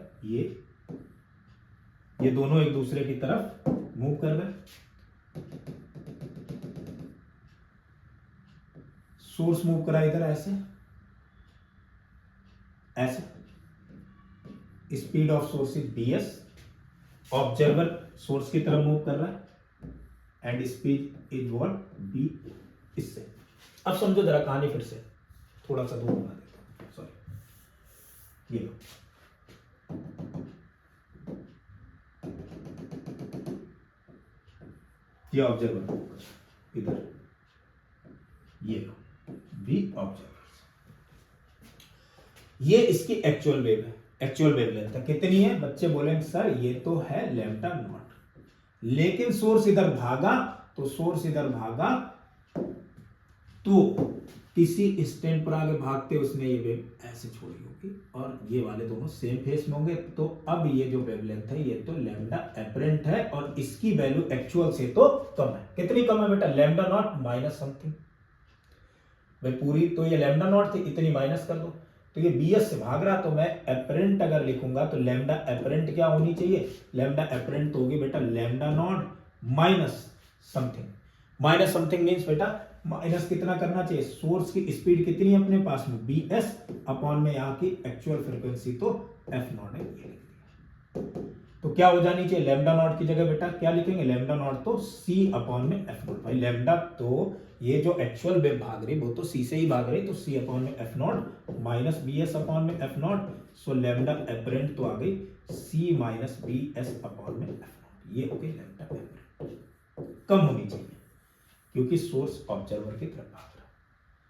ये दोनों एक दूसरे की तरफ मूव कर रहे हैं। सोर्स मूव करा इधर ऐसे ऐसे, speed of source is bs, observer source की तरफ मूव कर रहा है, and speed is what, b इससे। अब समझो जरा कहानी फिर से, थोड़ा सा दूर बना देता हूं, सॉरी, ये लो, ये ऑब्जर्वर इधर, ये लो बी ऑब्जर्वर, ये इसकी एक्चुअल वेव है, एक्चुअल वेवलेंथ है, कितनी है बच्चे बोलेंगे सर ये तो है लैम्डा नॉट। लेकिन सोर्स इधर भागा तो किसी स्टैंड पर आगे भागते उसने ये वेव ऐसे छोड़ी होगी और ये वाले दोनों सेम फेस में होंगे। तो अब ये जो वेवलेंथ है ये तो लैम्डा एपरेंट है और इसकी वैल्यू एक्चुअल से तो कम है। कितनी कम है बेटा? Lambda naught minus something. भाई पूरी तो ये लैम्डा नॉट थी, इतनी माइनस कर दो तो ये बीएस से भाग रहा, तो मैं एपरेंट अगर लिखूंगा तो लैम्डा एपरेंट क्या होनी चाहिए? लैम्डा एपरेंट तो होगी बेटा lambda naught minus something. Minus something means बेटा माइनस कितना करना चाहिए? सोर्स की स्पीड कितनी है अपने पास में? बी एस अपॉन में यहाँ की एक्चुअल फ्रीक्वेंसी तो एफ नॉट है, ये लिख दिया। तो क्या हो जानी चाहिए? लैम्डा नॉट की जगह बेटा क्या लिखेंगे? लैम्डा नॉट तो सी अपॉन में एफ नॉट। भाई लैम्डा तो ये जो एक्चुअल वेव भाग रही वो तो सी से ही भाग रही, तो सी अपॉन में F not minus B S upon में F not. So lambda apparent तो आ गई C minus B S upon में एफ नॉट। ये हो गई लैम्डा एपरेंट। कम होनी चाहिए क्योंकि सोर्स ऑब्जर्वर की तरफ भाग रहा।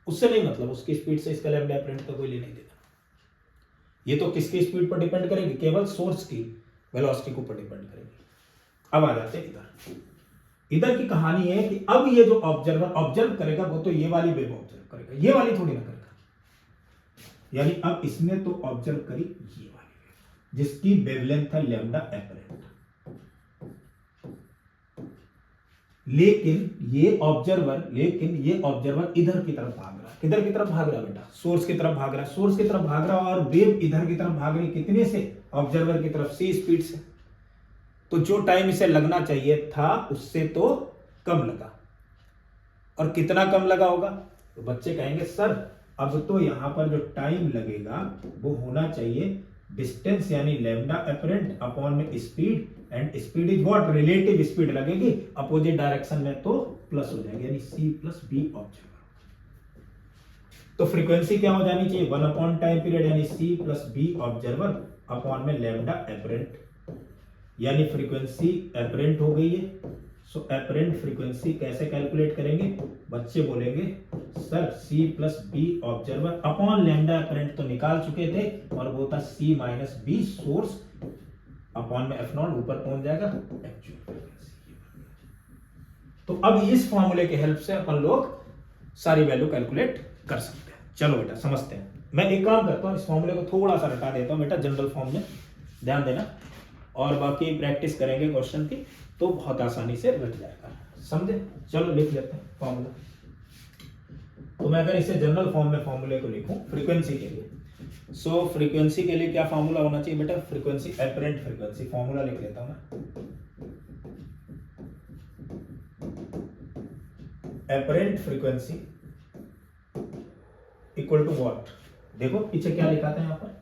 उससे नहीं मतलब, उसकी स्पीड से इसका लैम्डा एपरेंट का कोई लेना नहीं देना। ये तो किसकी स्पीड पर डिपेंड करेगी? केवल सोर्स की वेलोसिटी को पर डिपेंड करेगी। अब आ जाते हैं इधर की कहानी है कि अब ये जो ऑब्जर्वर ऑब्जर्व करेगा वो तो ये वाली वेव ऑब्जर्व करेगा, ये वाली थोड़ी ना करेगा। यानी अब इसने तो ऑब्जर्व करी ये वाली वेव जिसकी वेवलेंथ है लैम्डा एपरेंट। लेकिन ये ऑब्जर्वर इधर की तरफ भाग रहा है। किधर की तरफ भाग रहा है बेटा? सोर्स की तरफ भाग रहा है। सोर्स की तरफ भाग रहा है और वेव इधर की तरफ भाग रही कितने से? ऑब्जर्वर की तरफ सी स्पीड से। तो जो टाइम इसे लगना चाहिए था उससे तो कम लगा। और कितना कम लगा होगा? तो बच्चे कहेंगे सर अब तो यहां पर जो टाइम लगेगा वो होना चाहिए डिस्टेंस यानी लैम्डा एपरेंट अपॉन में speed, and speed is what? Relative speed लगेगी अपोजिट डायरेक्शन में तो प्लस हो जाएगी यानी सी प्लस बी ऑब्जर्वर। तो फ्रीक्वेंसी क्या हो जानी चाहिए? 1 अपॉन टाइम पीरियड यानी C plus B observer upon में लैम्डा एपरेंट, यानी फ्रीक्वेंसी एपरेंट हो गई है। सो एपरेंट फ्रीक्वेंसी कैसे कैलकुलेट करेंगे? बच्चे बोलेंगे sir C plus B observer upon lambda apparent तो निकाल चुके थे और वो था सी माइनस बी सोर्स अपॉन में एफ नॉट ऊपर पहुंच जाएगा एक्चुअल फ्रीक्वेंसी। तो अब इस फॉर्मूले के हेल्प से अपन लोग सारी वैल्यू कैलकुलेट कर सकते हैं। चलो बेटा समझते हैं। मैं एक काम करता हूं, इस फॉर्मूले को थोड़ा सा हटा देता हूं बेटा जनरल फॉर्म में, ध्यान देना, और बाकी प्रैक्टिस करेंगे क्वेश्चन की तो बहुत आसानी से रट जाएगा, समझे? चलो लिख लेते हैं फॉर्मूला। तो मैं अगर इसे जनरल फॉर्म में फॉर्मूले को लिखूं फ्रीक्वेंसी के लिए, सो फ्रीक्वेंसी के लिए क्या फॉर्मूला होना चाहिए बेटा? फ्रीक्वेंसी एपरेंट फ्रीक्वेंसी फॉर्मूला लिख लेता हूं मैं। Apparent frequency equal to what? देखो पीछे क्या लिखा था यहाँ पर,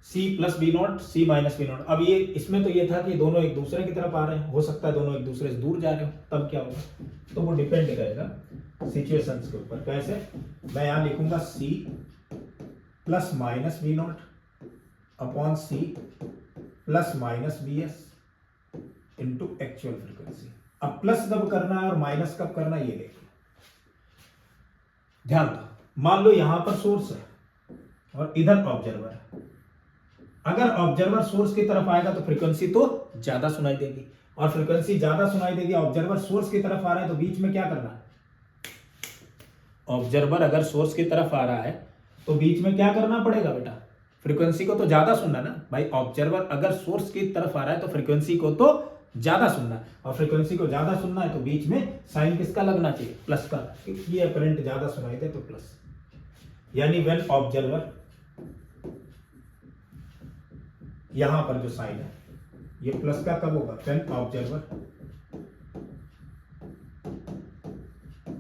C plus B naught C minus B naught. अब ये इसमें तो ये था कि दोनों एक दूसरे की तरफ आ रहे हैं, हो सकता है दोनों एक दूसरे से दूर जा रहे हो, तब क्या होगा? तो वो डिपेंड करेगा सिचुएशंस के ऊपर। कैसे? मैं यहां लिखूंगा C plus minus B naught upon C plus minus B S into actual frequency. अब प्लस कब करना है और माइनस कब करना है ये देखिए, ध्यान दो। मान लो यहां पर सोर्स है और इधर ऑब्जर्वर है। अगर ऑब्जर्वर सोर्स की तरफ आएगा तो फ्रीक्वेंसी तो ज्यादा सुनाई देगी, और फ्रीक्वेंसी ज्यादा सुनाई देगी, ऑब्जर्वर सोर्स की तरफ आ रहा है तो बीच में क्या करना है? ऑब्जर्वर अगर सोर्स की तरफ आ रहा है तो बीच में क्या करना पड़ेगा बेटा? फ्रीक्वेंसी को तो ज्यादा सुनना ना भाई। ऑब्जर्वर अगर सोर्स की तरफ आ रहा है तो फ्रीक्वेंसी को तो ज्यादा सुनना है, और फ्रीक्वेंसी को ज्यादा सुनना है तो बीच में साइन किसका लगना चाहिए? प्लस का। ये अपरेंट ज्यादा सुनाई दे तो प्लस, यानी व्हेन ऑब्जर्वर, यहां पर जो साइन है ये प्लस का कब होगा? When observer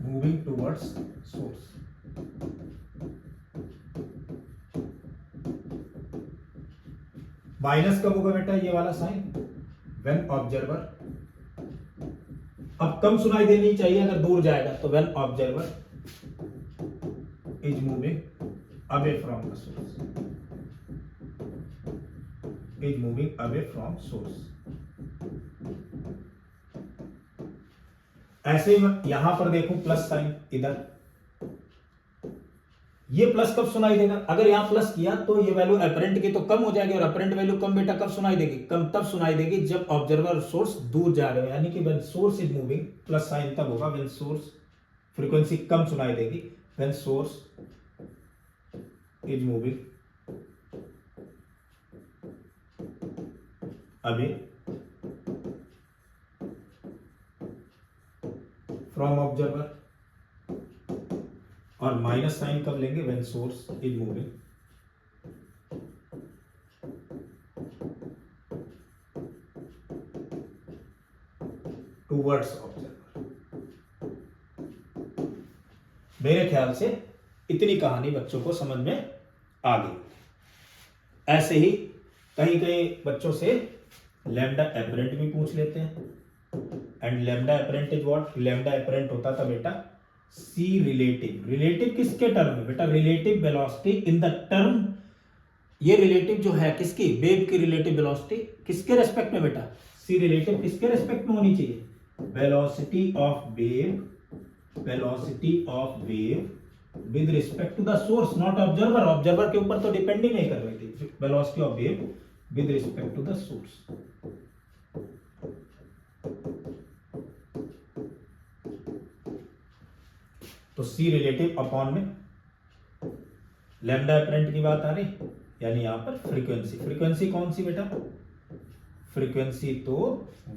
moving towards source. Minus कब होगा बेटा ये वाला साइन? व्हेन ऑब्जर्वर, अब कम सुनाई देनी चाहिए अगर दूर जाएगा, तो when observer is moving away from the source, is moving away from source. ऐसे ही यहां पर देखूं प्लस साइन इधर, ये प्लस कब सुनाई देगा? अगर यहाँ प्लस किया तो ये वैल्यू अपरेंट की तो कम हो जाएगी, और अपरेंट वैल्यू कम बेटा कब सुनाई देगी? कम तब सुनाई देगी जब ऑब्जर्वर और सोर्स दूर जा रहे हो, यानी कि when source is moving, plus sign तब होगा व्हेन सोर्स, फ्रीक्वेंसी कम सुनाई देगी when source is moving away from observer, और माइनस साइन कब लेंगे? When source is moving towards observer. मेरे ख्याल से इतनी कहानी बच्चों को समझ में आ गई। ऐसे ही कहीं कहीं बच्चों से लैम्डा एपरेंट भी पूछ लेते हैं, and lambda apparent is what? Lambda apparent होता था बेटा सी रिलेटिव। रिलेटिव किसके टर्म में बेटा? Relative velocity in the term, ये रिलेटिव जो है किसकी? वेव की रिलेटिव वेलोसिटी किसके रेस्पेक्ट में बेटा? सी रिलेटिव किसके रेस्पेक्ट में होनी चाहिए? Velocity of wave, velocity of wave with respect to the source, not observer. Observer के ऊपर तो डिपेंड ही नहीं कर रही थी। Velocity of wave with respect to the source. तो सी रिलेटिव अपॉन में लैम्डा एपरेंट की बात आ रही, यानी यहां पर फ्रीक्वेंसी। फ्रीक्वेंसी कौन सी बेटा? फ्रीक्वेंसी तो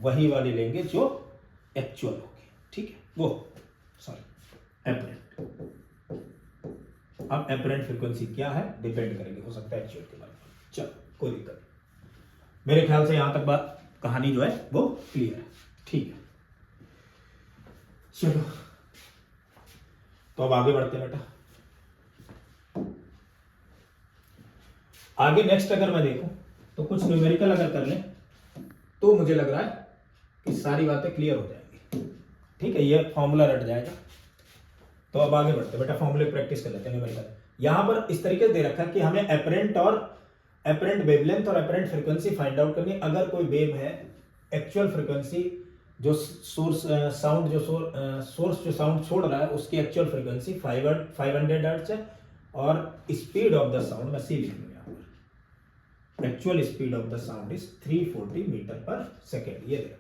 वही वाली लेंगे जो एक्चुअल होगी, ठीक है, वो सॉरी एपरेंट। अब एपरेंट फ्रीक्वेंसी क्या है डिपेंड करेंगे, हो सकता है एक्चुअल के बारे में। चलो कोई दिक्कत नहीं, मेरे ख्याल से यहां तक बात कहानी जो है वो क्लियर है, ठीक है। चलो तो अब आगे बढ़ते हैं बेटा। आगे नेक्स्ट अगर मैं देखूं तो कुछ न्यूमेरिकल अगर कर लें तो मुझे लग रहा है कि सारी बातें क्लियर हो जाएंगी, ठीक है, ये फॉर्मूला रट जाएगा। तो अब आगे बढ़ते बेटा, फॉर्मूले प्रैक्टिस कर लेते हैं न्यूमेरिकल। यहां पर इस तरीके से दे रखा है कि हमें एपरेंट और एपरेंट वेवलेंथ और एपरेंट फ्रीक्वेंसी फाइंड आउट करनी। अगर कोई वेव है, एक्चुअल फ्रीक्वेंसी जो सोर्स साउंड जो सोर्स जो साउंड छोड़ रहा है उसकी एक्चुअल फ्रीक्वेंसी 500 हर्ट्ज है, और स्पीड ऑफ द साउंड मैं सी लिख लूंगा यहाँ पर, actual speed of the sound is 340 metre per second. ये देखो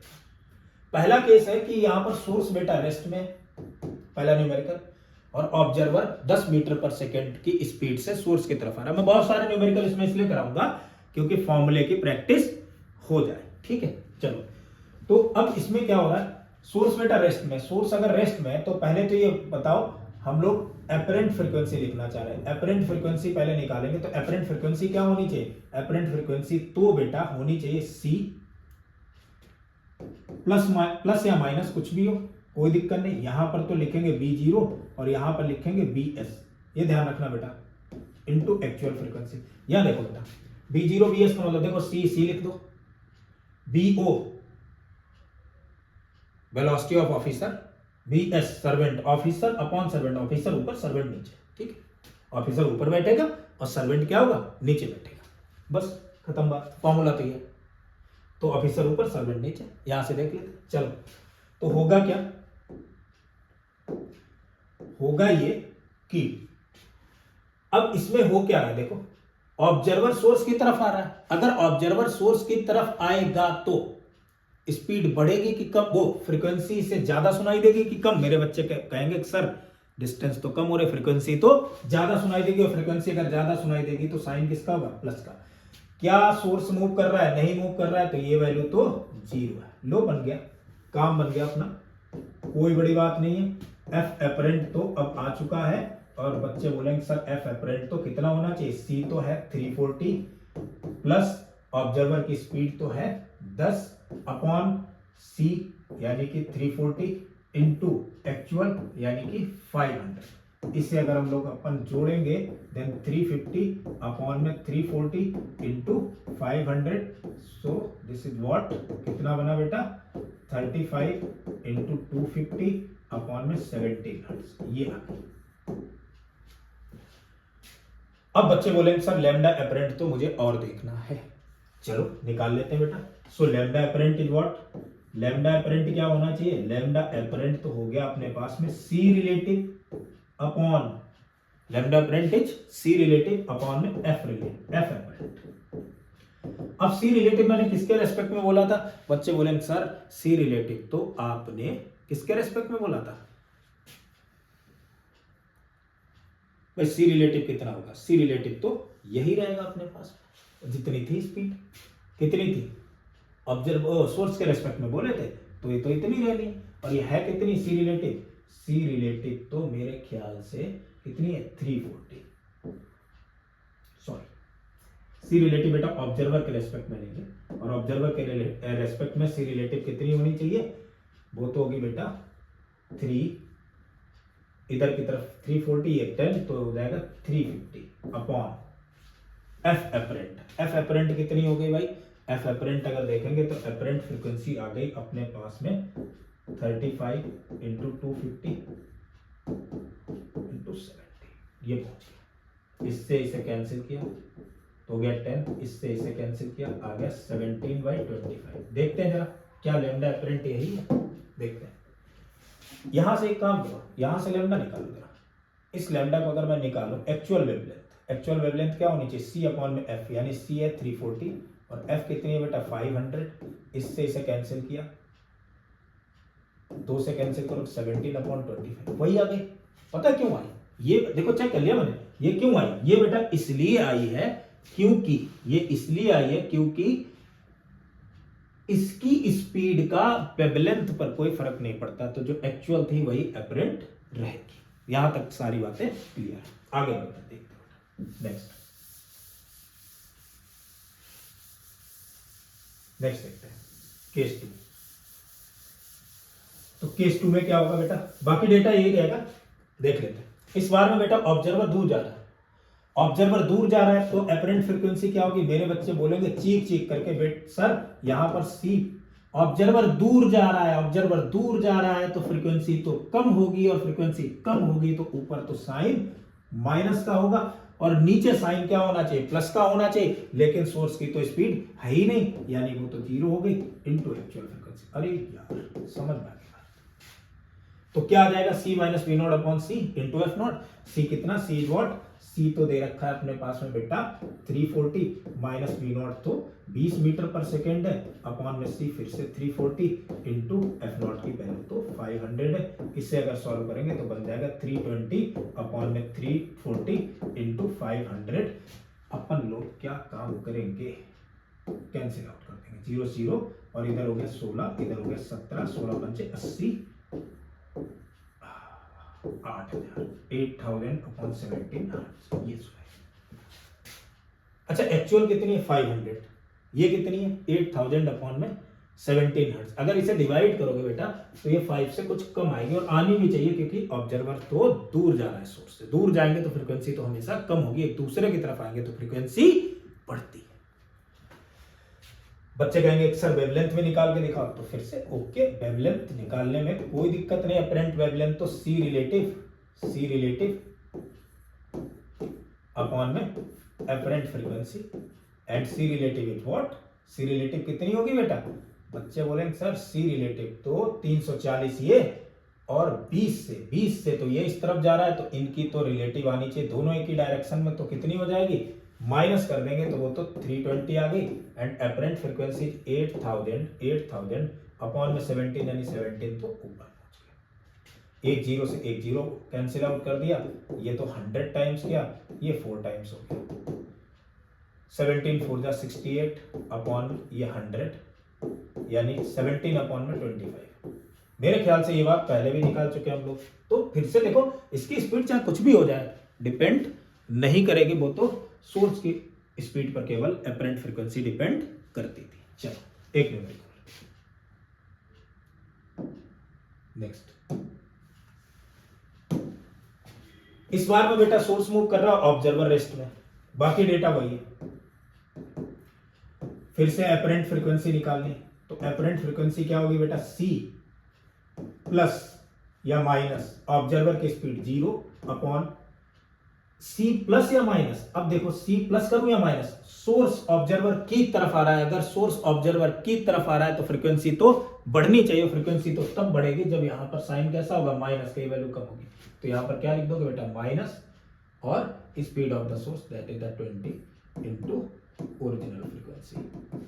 पहला केस है कि यहां पर सोर्स बेटा रेस्ट में, पहला न्यूमेरिकल, और ऑब्जर्वर 10 मीटर पर सेकेंड की स्पीड से सोर्स की तरफ आ रहा है। मैं बहुत सारे न्यूमेरिकल इसमें इसलिए कराऊंगा क्योंकि फॉर्मूले की प्रैक्टिस हो जाए, ठीक है। चलो तो अब इसमें क्या हो रहा है, सोर्स बेटा रेस्ट में, सोर्स अगर रेस्ट में है तो पहले तो ये बताओ हम लोग एपरेंट फ्रीक्वेंसी लिखना चाह रहे हैं। एपरेंट फ्रीक्वेंसी पहले निकालेंगे तो एपरेंट फ्रीक्वेंसी क्या होनी चाहिए? एपरेंट फ्रीक्वेंसी तो बेटा होनी चाहिए सी प्लस या माइनस कुछ भी हो, कोई दिक्कत नहीं। यहां पर तो लिखेंगे B0 और यहां पर लिखेंगे BS, ये ध्यान रखना बेटा, इनटू एक्चुअल फ्रीक्वेंसी। यहां देखो बेटा B0 BS का मतलब देखो सी लिख दो, BO velocity of officer, BS servant officer upon servant, officer ऊपर सर्वेंट नीचे, ठीक है। ऑफिसर ऊपर बैठेगा और सर्वेंट क्या होगा? नीचे बैठेगा, बस खत्म बात, फॉर्मूला तो ये। तो ऑफिसर ऊपर सर्वेंट नीचे, यहां से देख लेते। चलो तो होगा क्या? होगा ये कि अब इसमें हो क्या रहा है देखो, ऑब्जर्वर सोर्स की तरफ आ रहा है। अगर ऑब्जर्वर सोर्स की तरफ आएगा तो स्पीड बढ़ेगी कि कम? वो फ्रीक्वेंसी से ज्यादा सुनाई देगी कि कम? मेरे बच्चे कहेंगे सर डिस्टेंस तो कम हो रही, फ्रीक्वेंसी तो ज्यादा सुनाई देगी, और फ्रीक्वेंसी अगर ज्यादा सुनाई देगी तो साइन किसका होगा? प्लस का। क्या सोर्स मूव कर रहा है? नहीं मूव कर रहा है, तो ये वैल्यू तो 0 है। लो बन गया, काम बन गया अपना, कोई बड़ी बात नहीं है। एफ एपरेंट तो अब आ चुका है, और बच्चे बोलेंगे सर एफ एपरेंट तो कितना होना चाहिए? सी तो है 340 प्लस ऑब्जर्वर की स्पीड तो है 10 अपॉन सी यानी कि 340 इंटू एक्चुअल यानी कि 500। इसे अगर हम लोग अपन जोड़ेंगे देन 350 अपॉन में 340 into 500, so this is what, कितना बना बेटा? 35 इंटू 250 अपॉन में 17 हर्ट्ज, ये आ गया। अब बच्चे बोलेंगे सर लैम्डा एपरेंट तो मुझे और देखना है, चलो निकाल लेते हैं बेटा। सो lambda apparent is what? Lambda apparent क्या होना चाहिए? लैम्डा एपरेंट तो हो गया अपने पास में C relative upon lambda apparent is C relative upon में एफ अपरेंट। अब सी रिलेटिव मैंने किसके रेस्पेक्ट में बोला था? बच्चे बोले सर सी रिलेटिव तो आपने किसके रेस्पेक्ट में बोला था भाई? सी रिलेटिव कितना होगा? सी रिलेटिव तो यही रहेगा अपने पास, जितनी थी स्पीड। कितनी थी? ऑब्जर्व सोर्स के रेस्पेक्ट में बोले थे तो ये तो इतनी रहनी है। और ये है कितनी सी रिलेटिव? सी रिलेटिव तो मेरे ख्याल से कितनी है? 340। सॉरी, सी रिलेटिव बेटा ऑब्जर्वर के रेस्पेक्ट में लेंगे और ऑब्जर्वर के रेस्पेक्ट में सी रिलेटिव कितनी होनी चाहिए? वो तो होगी बेटा 3, इधर की तरफ 340, 10 तो हो जाएगा 350 upon F apparent. F apparent कितनी हो गई भाई? एफ अपरेंट अगर देखेंगे तो अपरेंट फ्रीक्वेंसी आ गई अपने पास में 35 इंटू 250 इंटू 70, ये पहुंच गया। इससे इसे कैंसिल किया तो हो गया 10, इससे इसे कैंसिल किया आ गया 17/25। देखते हैं जरा क्या लैम्डा अपरेंट यही है, देखते हैं। यहां से एक काम करो, यहां से लैम्डा निकालो जरा। इस लैम्डा को अगर मैं निकालूं एक्चुअल वेवलेंथ, एक्चुअल वेवलेंथ क्या होनी चाहिए? सी अपॉन में एफ, यानी सी है 340 और एफ कितनी है बेटा? 500। इससे इसे कैंसिल किया, 2 से कैंसिल करो 17/25, वही आ गई। पता है क्यों आई? ये देखो चेक कर लिया मैंने, ये क्यों आई? ये बेटा इसलिए आई है क्योंकि, ये इसलिए आई है क्योंकि इसकी स्पीड का वेवलेंथ पर कोई फर्क नहीं पड़ता, तो जो एक्चुअल थी वही अपरेंट रहेगी। यहां तक सारी बातें क्लियर है। आगे बढ़ते हैं, देखते हैं नेक्स्ट देखते हैं केस 2। तो केस 2 में क्या होगा बेटा? बाकी डेटा यही रहेगा, देख लेते हैं। इस बार में बेटा ऑब्जर्वर दूर जा रहा है, ऑब्जर्वर दूर जा रहा है तो अपरेंट फ्रीक्वेंसी क्या होगी? मेरे बच्चे बोलेंगे चीख चीख करके, बेट सर यहां पर सी, ऑब्जर्वर दूर जा रहा है, ऑब्जर्वर दूर जा रहा है तो फ्रीक्वेंसी तो कम होगी, और फ्रीक्वेंसी कम होगी तो ऊपर तो साइन माइनस का होगा और नीचे साइन क्या होना चाहिए? प्लस का होना चाहिए। लेकिन सोर्स की तो स्पीड है ही नहीं, यानी वो तो 0 हो गई इनटू एक्चुअल फ्रीक्वेंसी। अरे यार समझ में आ गया। तो क्या आ जाएगा? C minus V not upon C into F not. C कितना? C is what? सी तो दे रखा है अपने पास में बेटा 340 माइनस वी नॉट तो 20 मीटर पर सेकेंड है, अपॉन में सी फिर से 340 इंटू एफ नॉट की वैल्यू तो 500 है। इसे अगर सॉल्व करेंगे तो बन जाएगा 320 अपॉन में 340 इंटू 500। अपन लोग क्या काम करेंगे? कैंसिल आउट कर देंगे, 0 0 और इधर हो गया 16, इधर हो गया 17, 16 पंचे 80, 8000, 8000 अपॉन 17 ये अच्छा एक्चुअल कितनी है? 500। ये कितनी है? 8000 अपॉन में 17 हर्ट्ज। अगर इसे डिवाइड करोगे बेटा तो ये 5 से कुछ कम आएगी, और आनी भी चाहिए क्योंकि ऑब्जर्वर तो दूर जा रहा है सोर्स से। दूर जाएंगे तो फ्रीक्वेंसी तो हमेशा कम होगी, एक दूसरे की तरफ आएंगे तो फ्रीक्वेंसी बढ़ती है। बच्चे कहेंगे सर वेवलेंथ में निकाल के दिखाओ, तो फिर से ओके, वेवलेंथ निकालने में कोई दिक्कत नहीं। अपरेंट वेवलेंथ तो सी रिलेटिव अपॉन में apparent frequency and C relative is what? C relative कितनी होगी बेटा? बच्चे बोलेंगे सर सी रिलेटिव तो 340 ये और 20 से तो ये इस तरफ जा रहा है तो इनकी तो रिलेटिव आनी चाहिए, दोनों एक ही डायरेक्शन में, तो कितनी हो जाएगी? माइनस कर देंगे तो वो तो 320 आ गई। एंड अपरेंट फ्रीक्वेंसी 8000 अपॉन में 17 यानी 17 तो ऊपर पहुंच गया। एक 0 से एक 0 कैंसिल आउट कर दिया, ये तो 100 टाइम्स गया, ये 4 टाइम्स हो गया। 17 4 जा 68 अपॉन ये 100 यानी 17 अपॉन में 25। मेरे ख्याल से ये बात पहले भी निकाल चुके हैं हम लोग। तो फिर से देखो, इसकी स्पीड चाहे कुछ भी हो जाए डिपेंड नहीं करेगी, वो तो सोर्स की स्पीड पर केवल अपरेंट फ्रीक्वेंसी डिपेंड करती थी। चलो एक मिनट नेक्स्ट। इस बार में बेटा सोर्स मूव कर रहा है, ऑब्जर्वर रेस्ट में, बाकी डेटा वही है। फिर से अपरेंट फ्रीक्वेंसी निकालनी, तो अपरेंट फ्रीक्वेंसी क्या होगी बेटा? सी प्लस या माइनस ऑब्जर्वर की स्पीड 0 अपॉन सी प्लस या माइनस। अब देखो सी प्लस करूं या माइनस, सोर्स ऑब्जर्वर की तरफ आ रहा है, अगर सोर्स ऑब्जर्वर की तरफ आ रहा है तो फ्रीक्वेंसी तो बढ़नी चाहिए। फ्रीक्वेंसी तो तब बढ़ेगी जब यहां पर साइन कैसा होगा? माइनस की वैल्यू कम होगी। तो यहां पर क्या लिख दोगे बेटा? माइनस और speed of the source that is the 20 into original frequency.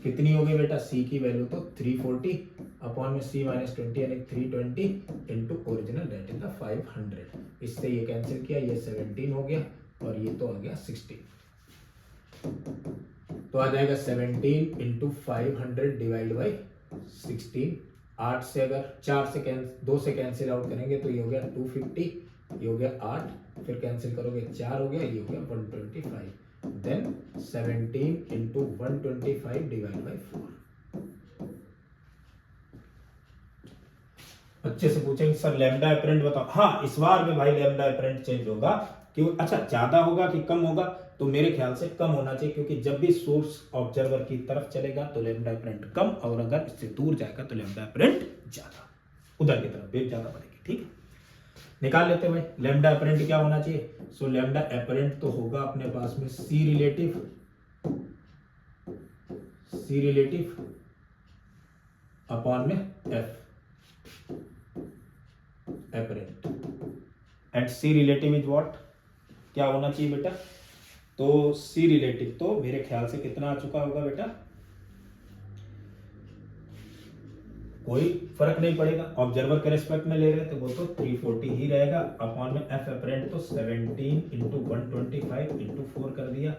कितनी हो गई बेटा, सी की वैल्यू तो 340 अपॉन में सी माइनस 20 यानी 320 into original that is the 500। इससे ये कैंसिल किया, ये 17 हो गया और ये तो आ गया 16। तो आ जाएगा 17 इंटू 500 डिवाइड बाई 16। 8 से अगर 2 से कैंसिल आउट करेंगे तो ये हो गया 250, ये हो गया 8, फिर कैंसिल करोगे 4 हो गया, ये हो गया 125। Then 17 into 125 divide by 4। अच्छे से पूछेंगे सर लैम्डा एपरेंट बताओ। हाँ, इस बार में भाई लैम्डा एपरेंट चेंज होगा। क्यों? अच्छा, ज्यादा होगा कि कम होगा? तो मेरे ख्याल से कम होना चाहिए, क्योंकि जब भी सोर्स ऑब्जर्वर की तरफ चलेगा तो लैम्डा एपरेंट कम, और अगर इससे दूर जाएगा तो लैम्डा एपरेंट ज्यादा, उधर की तरफ वेव ज्यादा बढ़ेगी। ठीक है, निकाल लेते हैं भाई लैम्डा एपरेंट क्या होना चाहिए। सो लैम्डा एपरेंट तो होगा अपने पास में सी रिलेटिव अपॉन में F apparent, and C relative is what, क्या होना चाहिए बेटा। तो सी रिलेटिव तो मेरे ख्याल से कितना आ चुका होगा बेटा, कोई फर्क नहीं पड़ेगा, ऑब्जर्वर के रेस्पेक्ट में ले रहे हैं तो वो तो 340 ही रहेगा अपॉन में एफ एपरेंट तो 17 इंटू 125 इंटू 4 कर दिया।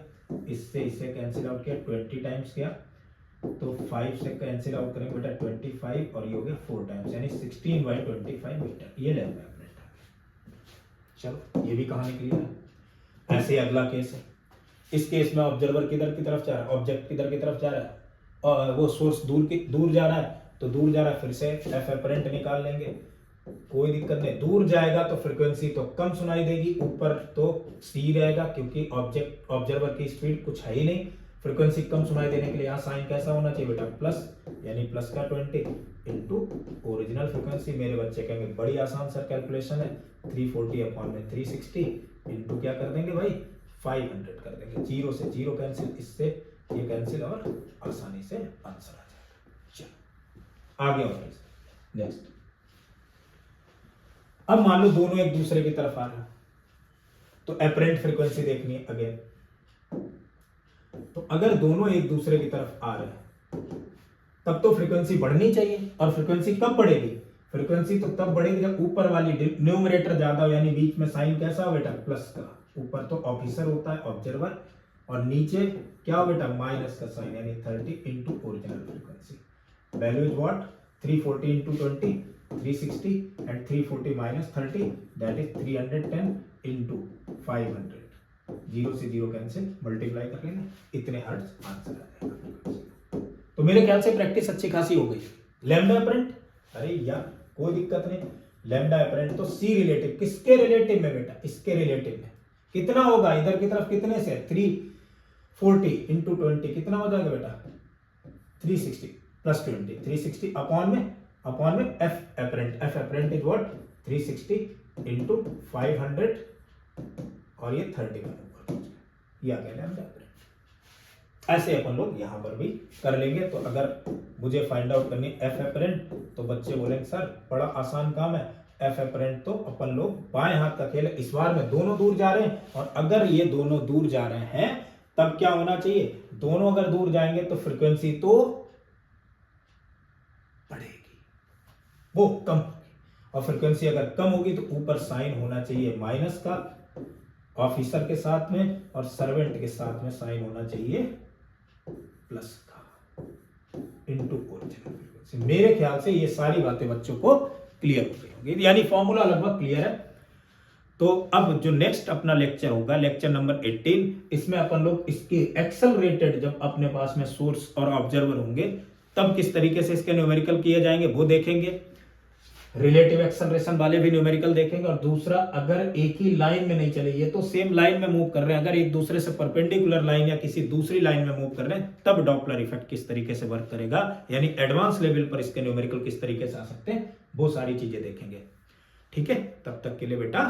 इससे इसे कैंसिल आउट किया, 20 टाइम्स किया तो 5 से कैंसिल आउट करेंगे बेटा 25 और ये हो गया 4 टाइम्स यानी 16/25 मीटर। ये लैम्डा एपरेंट आ गया। चलो ये भी कहानी क्लियर है। ऐसे अगला केस है, इस केस में ऑब्जर्वर किधर की तरफ जा रहा है, ऑब्जेक्ट किधर की तरफ जा रहा है, और वो सोर्स दूर जा रहा है, तो दूर जा रहा है, फिर से एफ एपरेंट निकाल लेंगे, कोई दिक्कत नहीं। दूर जाएगा तो फ्रीक्वेंसी तो कम सुनाई देगी, ऊपर तो सी रहेगा क्योंकि ऑब्जर्वर की स्पीड कुछ है ही नहीं। फ्रीक्वेंसी कम सुनाई देने के लिए यहाँ साइन कैसा होना चाहिए बेटा, प्लस, यानी प्लस का 20 इंटू ओरिजिनल फ्रीक्वेंसी। मेरे बच्चे कहेंगे बड़ी आसान सर कैलकुलेशन है, 340 अपॉन में 360 इंटू क्या कर देंगे भाई 500 कर देंगे, 0 से 0 कैंसिल, इससे ये कैंसिल और आसानी से आंसर आ जाएगा। चलो आगे और नेक्स्ट। अब मान लो दोनों एक दूसरे की तरफ आ रहे हैं तो एपरेंट फ्रीक्वेंसी देखनी है अगेन। तो अगर दोनों एक दूसरे की तरफ आ रहे हैं तब तो फ्रीक्वेंसी बढ़नी चाहिए, और फ्रीक्वेंसी कब बढ़ेगी, फ्रीक्वेंसी तो तब बढ़ेगी जब ऊपर वाली न्यूमरेटर ज्यादा हो, यानी बीच में साइन कैसा हो बेटा प्लस का, ऊपर तो ऑफिसर होता है ऑब्जर्वर और नीचे क्या हो बेटा माइनस का साइन, यानी 30 into original frequency. Value is what 340 into 20 360 and 340 minus 30 that is 310 into 500। 0 से 0 कैंसिल, मल्टीप्लाई कर लेना, इतने हर्ट्ज आंसर आ जाएगा। तो मेरे ख्याल से प्रैक्टिस अच्छी खासी हो गई। लैम्डा एपरेंट, अरे यार कोई दिक्कत नहीं, लैम्डा एपरेंट तो सी रिलेटिव, किसके रिलेटिव में बेटा, इसके रिलेटिव में कितना होगा, इधर की तरफ कितने से 340 इंटू 20 कितना हो जाएगा बेटा 360 प्लस 20 360 अपॉन में F apparent is what 360 into 500 और ये 31 ये आ गया लैम्डा एपरेंट। ऐसे अपन लोग यहां पर भी कर लेंगे। तो अगर मुझे फाइंड आउट करनी एफ एपरेंट तो बच्चे बोलेंगे सर बड़ा आसान काम है, एफ एपरेंट तो अपन लोग बाएं हाथ का खेल है, इस बार में दोनों दूर जा रहे हैं, और अगर ये दोनों दूर जा रहे हैं तब क्या होना चाहिए, दोनों अगर दूर जाएंगे तो फ्रीक्वेंसी तो बढ़ेगी, वो कम होगी, और फ्रीक्वेंसी अगर कम होगी तो ऊपर साइन होना चाहिए माइनस का ऑफिसर के साथ में, और सर्वेंट के साथ में साइन होना चाहिए प्लस का इंटू ओरिजिनल फ्रीक्वेंसी। मेरे ख्याल से ये सारी बातें बच्चों को क्लियर हो गई होंगी, यानी फॉर्मूला लगभग क्लियर है। तो अब जो नेक्स्ट अपना लेक्चर होगा, लेक्चर नंबर 18, इसमें अपन लोग इसके एक्सेलरेटेड जब अपने पास में सोर्स और ऑब्जर्वर होंगे तब किस तरीके से इसके न्यूमेरिकल किए जाएंगे वो देखेंगे, रिलेटिव एक्सेलरेशन वाले भी न्यूमेरिकल देखेंगे, और दूसरा अगर एक ही लाइन में नहीं चले, ये तो सेम लाइन में मूव कर रहे हैं, अगर एक दूसरे से परपेंडिकुलर लाइन या किसी दूसरी लाइन में मूव कर रहे हैं तब डॉपलर इफेक्ट किस तरीके से वर्क करेगा, यानी एडवांस लेवल पर इसके न्यूमेरिकल किस तरीके से आ सकते हैं, वो सारी चीजें देखेंगे। ठीक है, तब तक के लिए बेटा